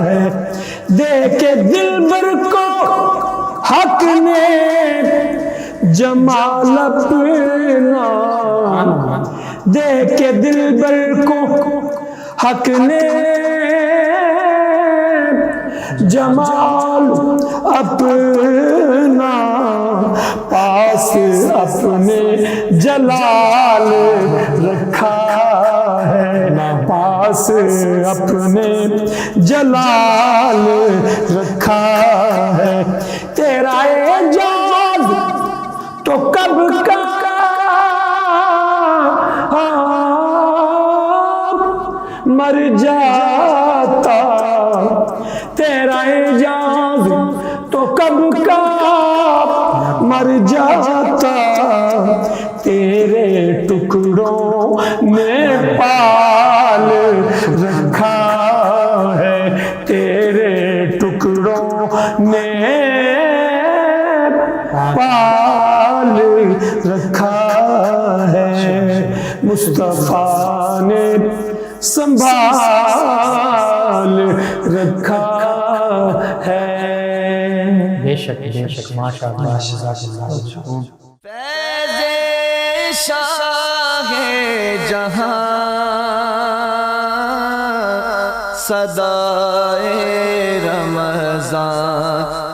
ہے۔ دیکھے دلبر کو حق نے جمال اپنا، دیکھے دلبر کو حق نے جمال اپنا، پاس اپنے جلال رکھا ہے، پاس اپنے جلال رکھا ہے۔ تیرا اعجاز تو کب کا مر جاتا، تیرا اعجاز تو کب کا مر جاتا، تیرے ٹکڑوں نے پال رکھا ہے، تیرے ٹکڑوں نے پال رکھا ہے۔ مصطفیٰ نے سنبھال رکھا ہے۔ بے شک ماشاءاللہ، جزاک اللہ۔ فیض شاہ جہاں صدائے رمضان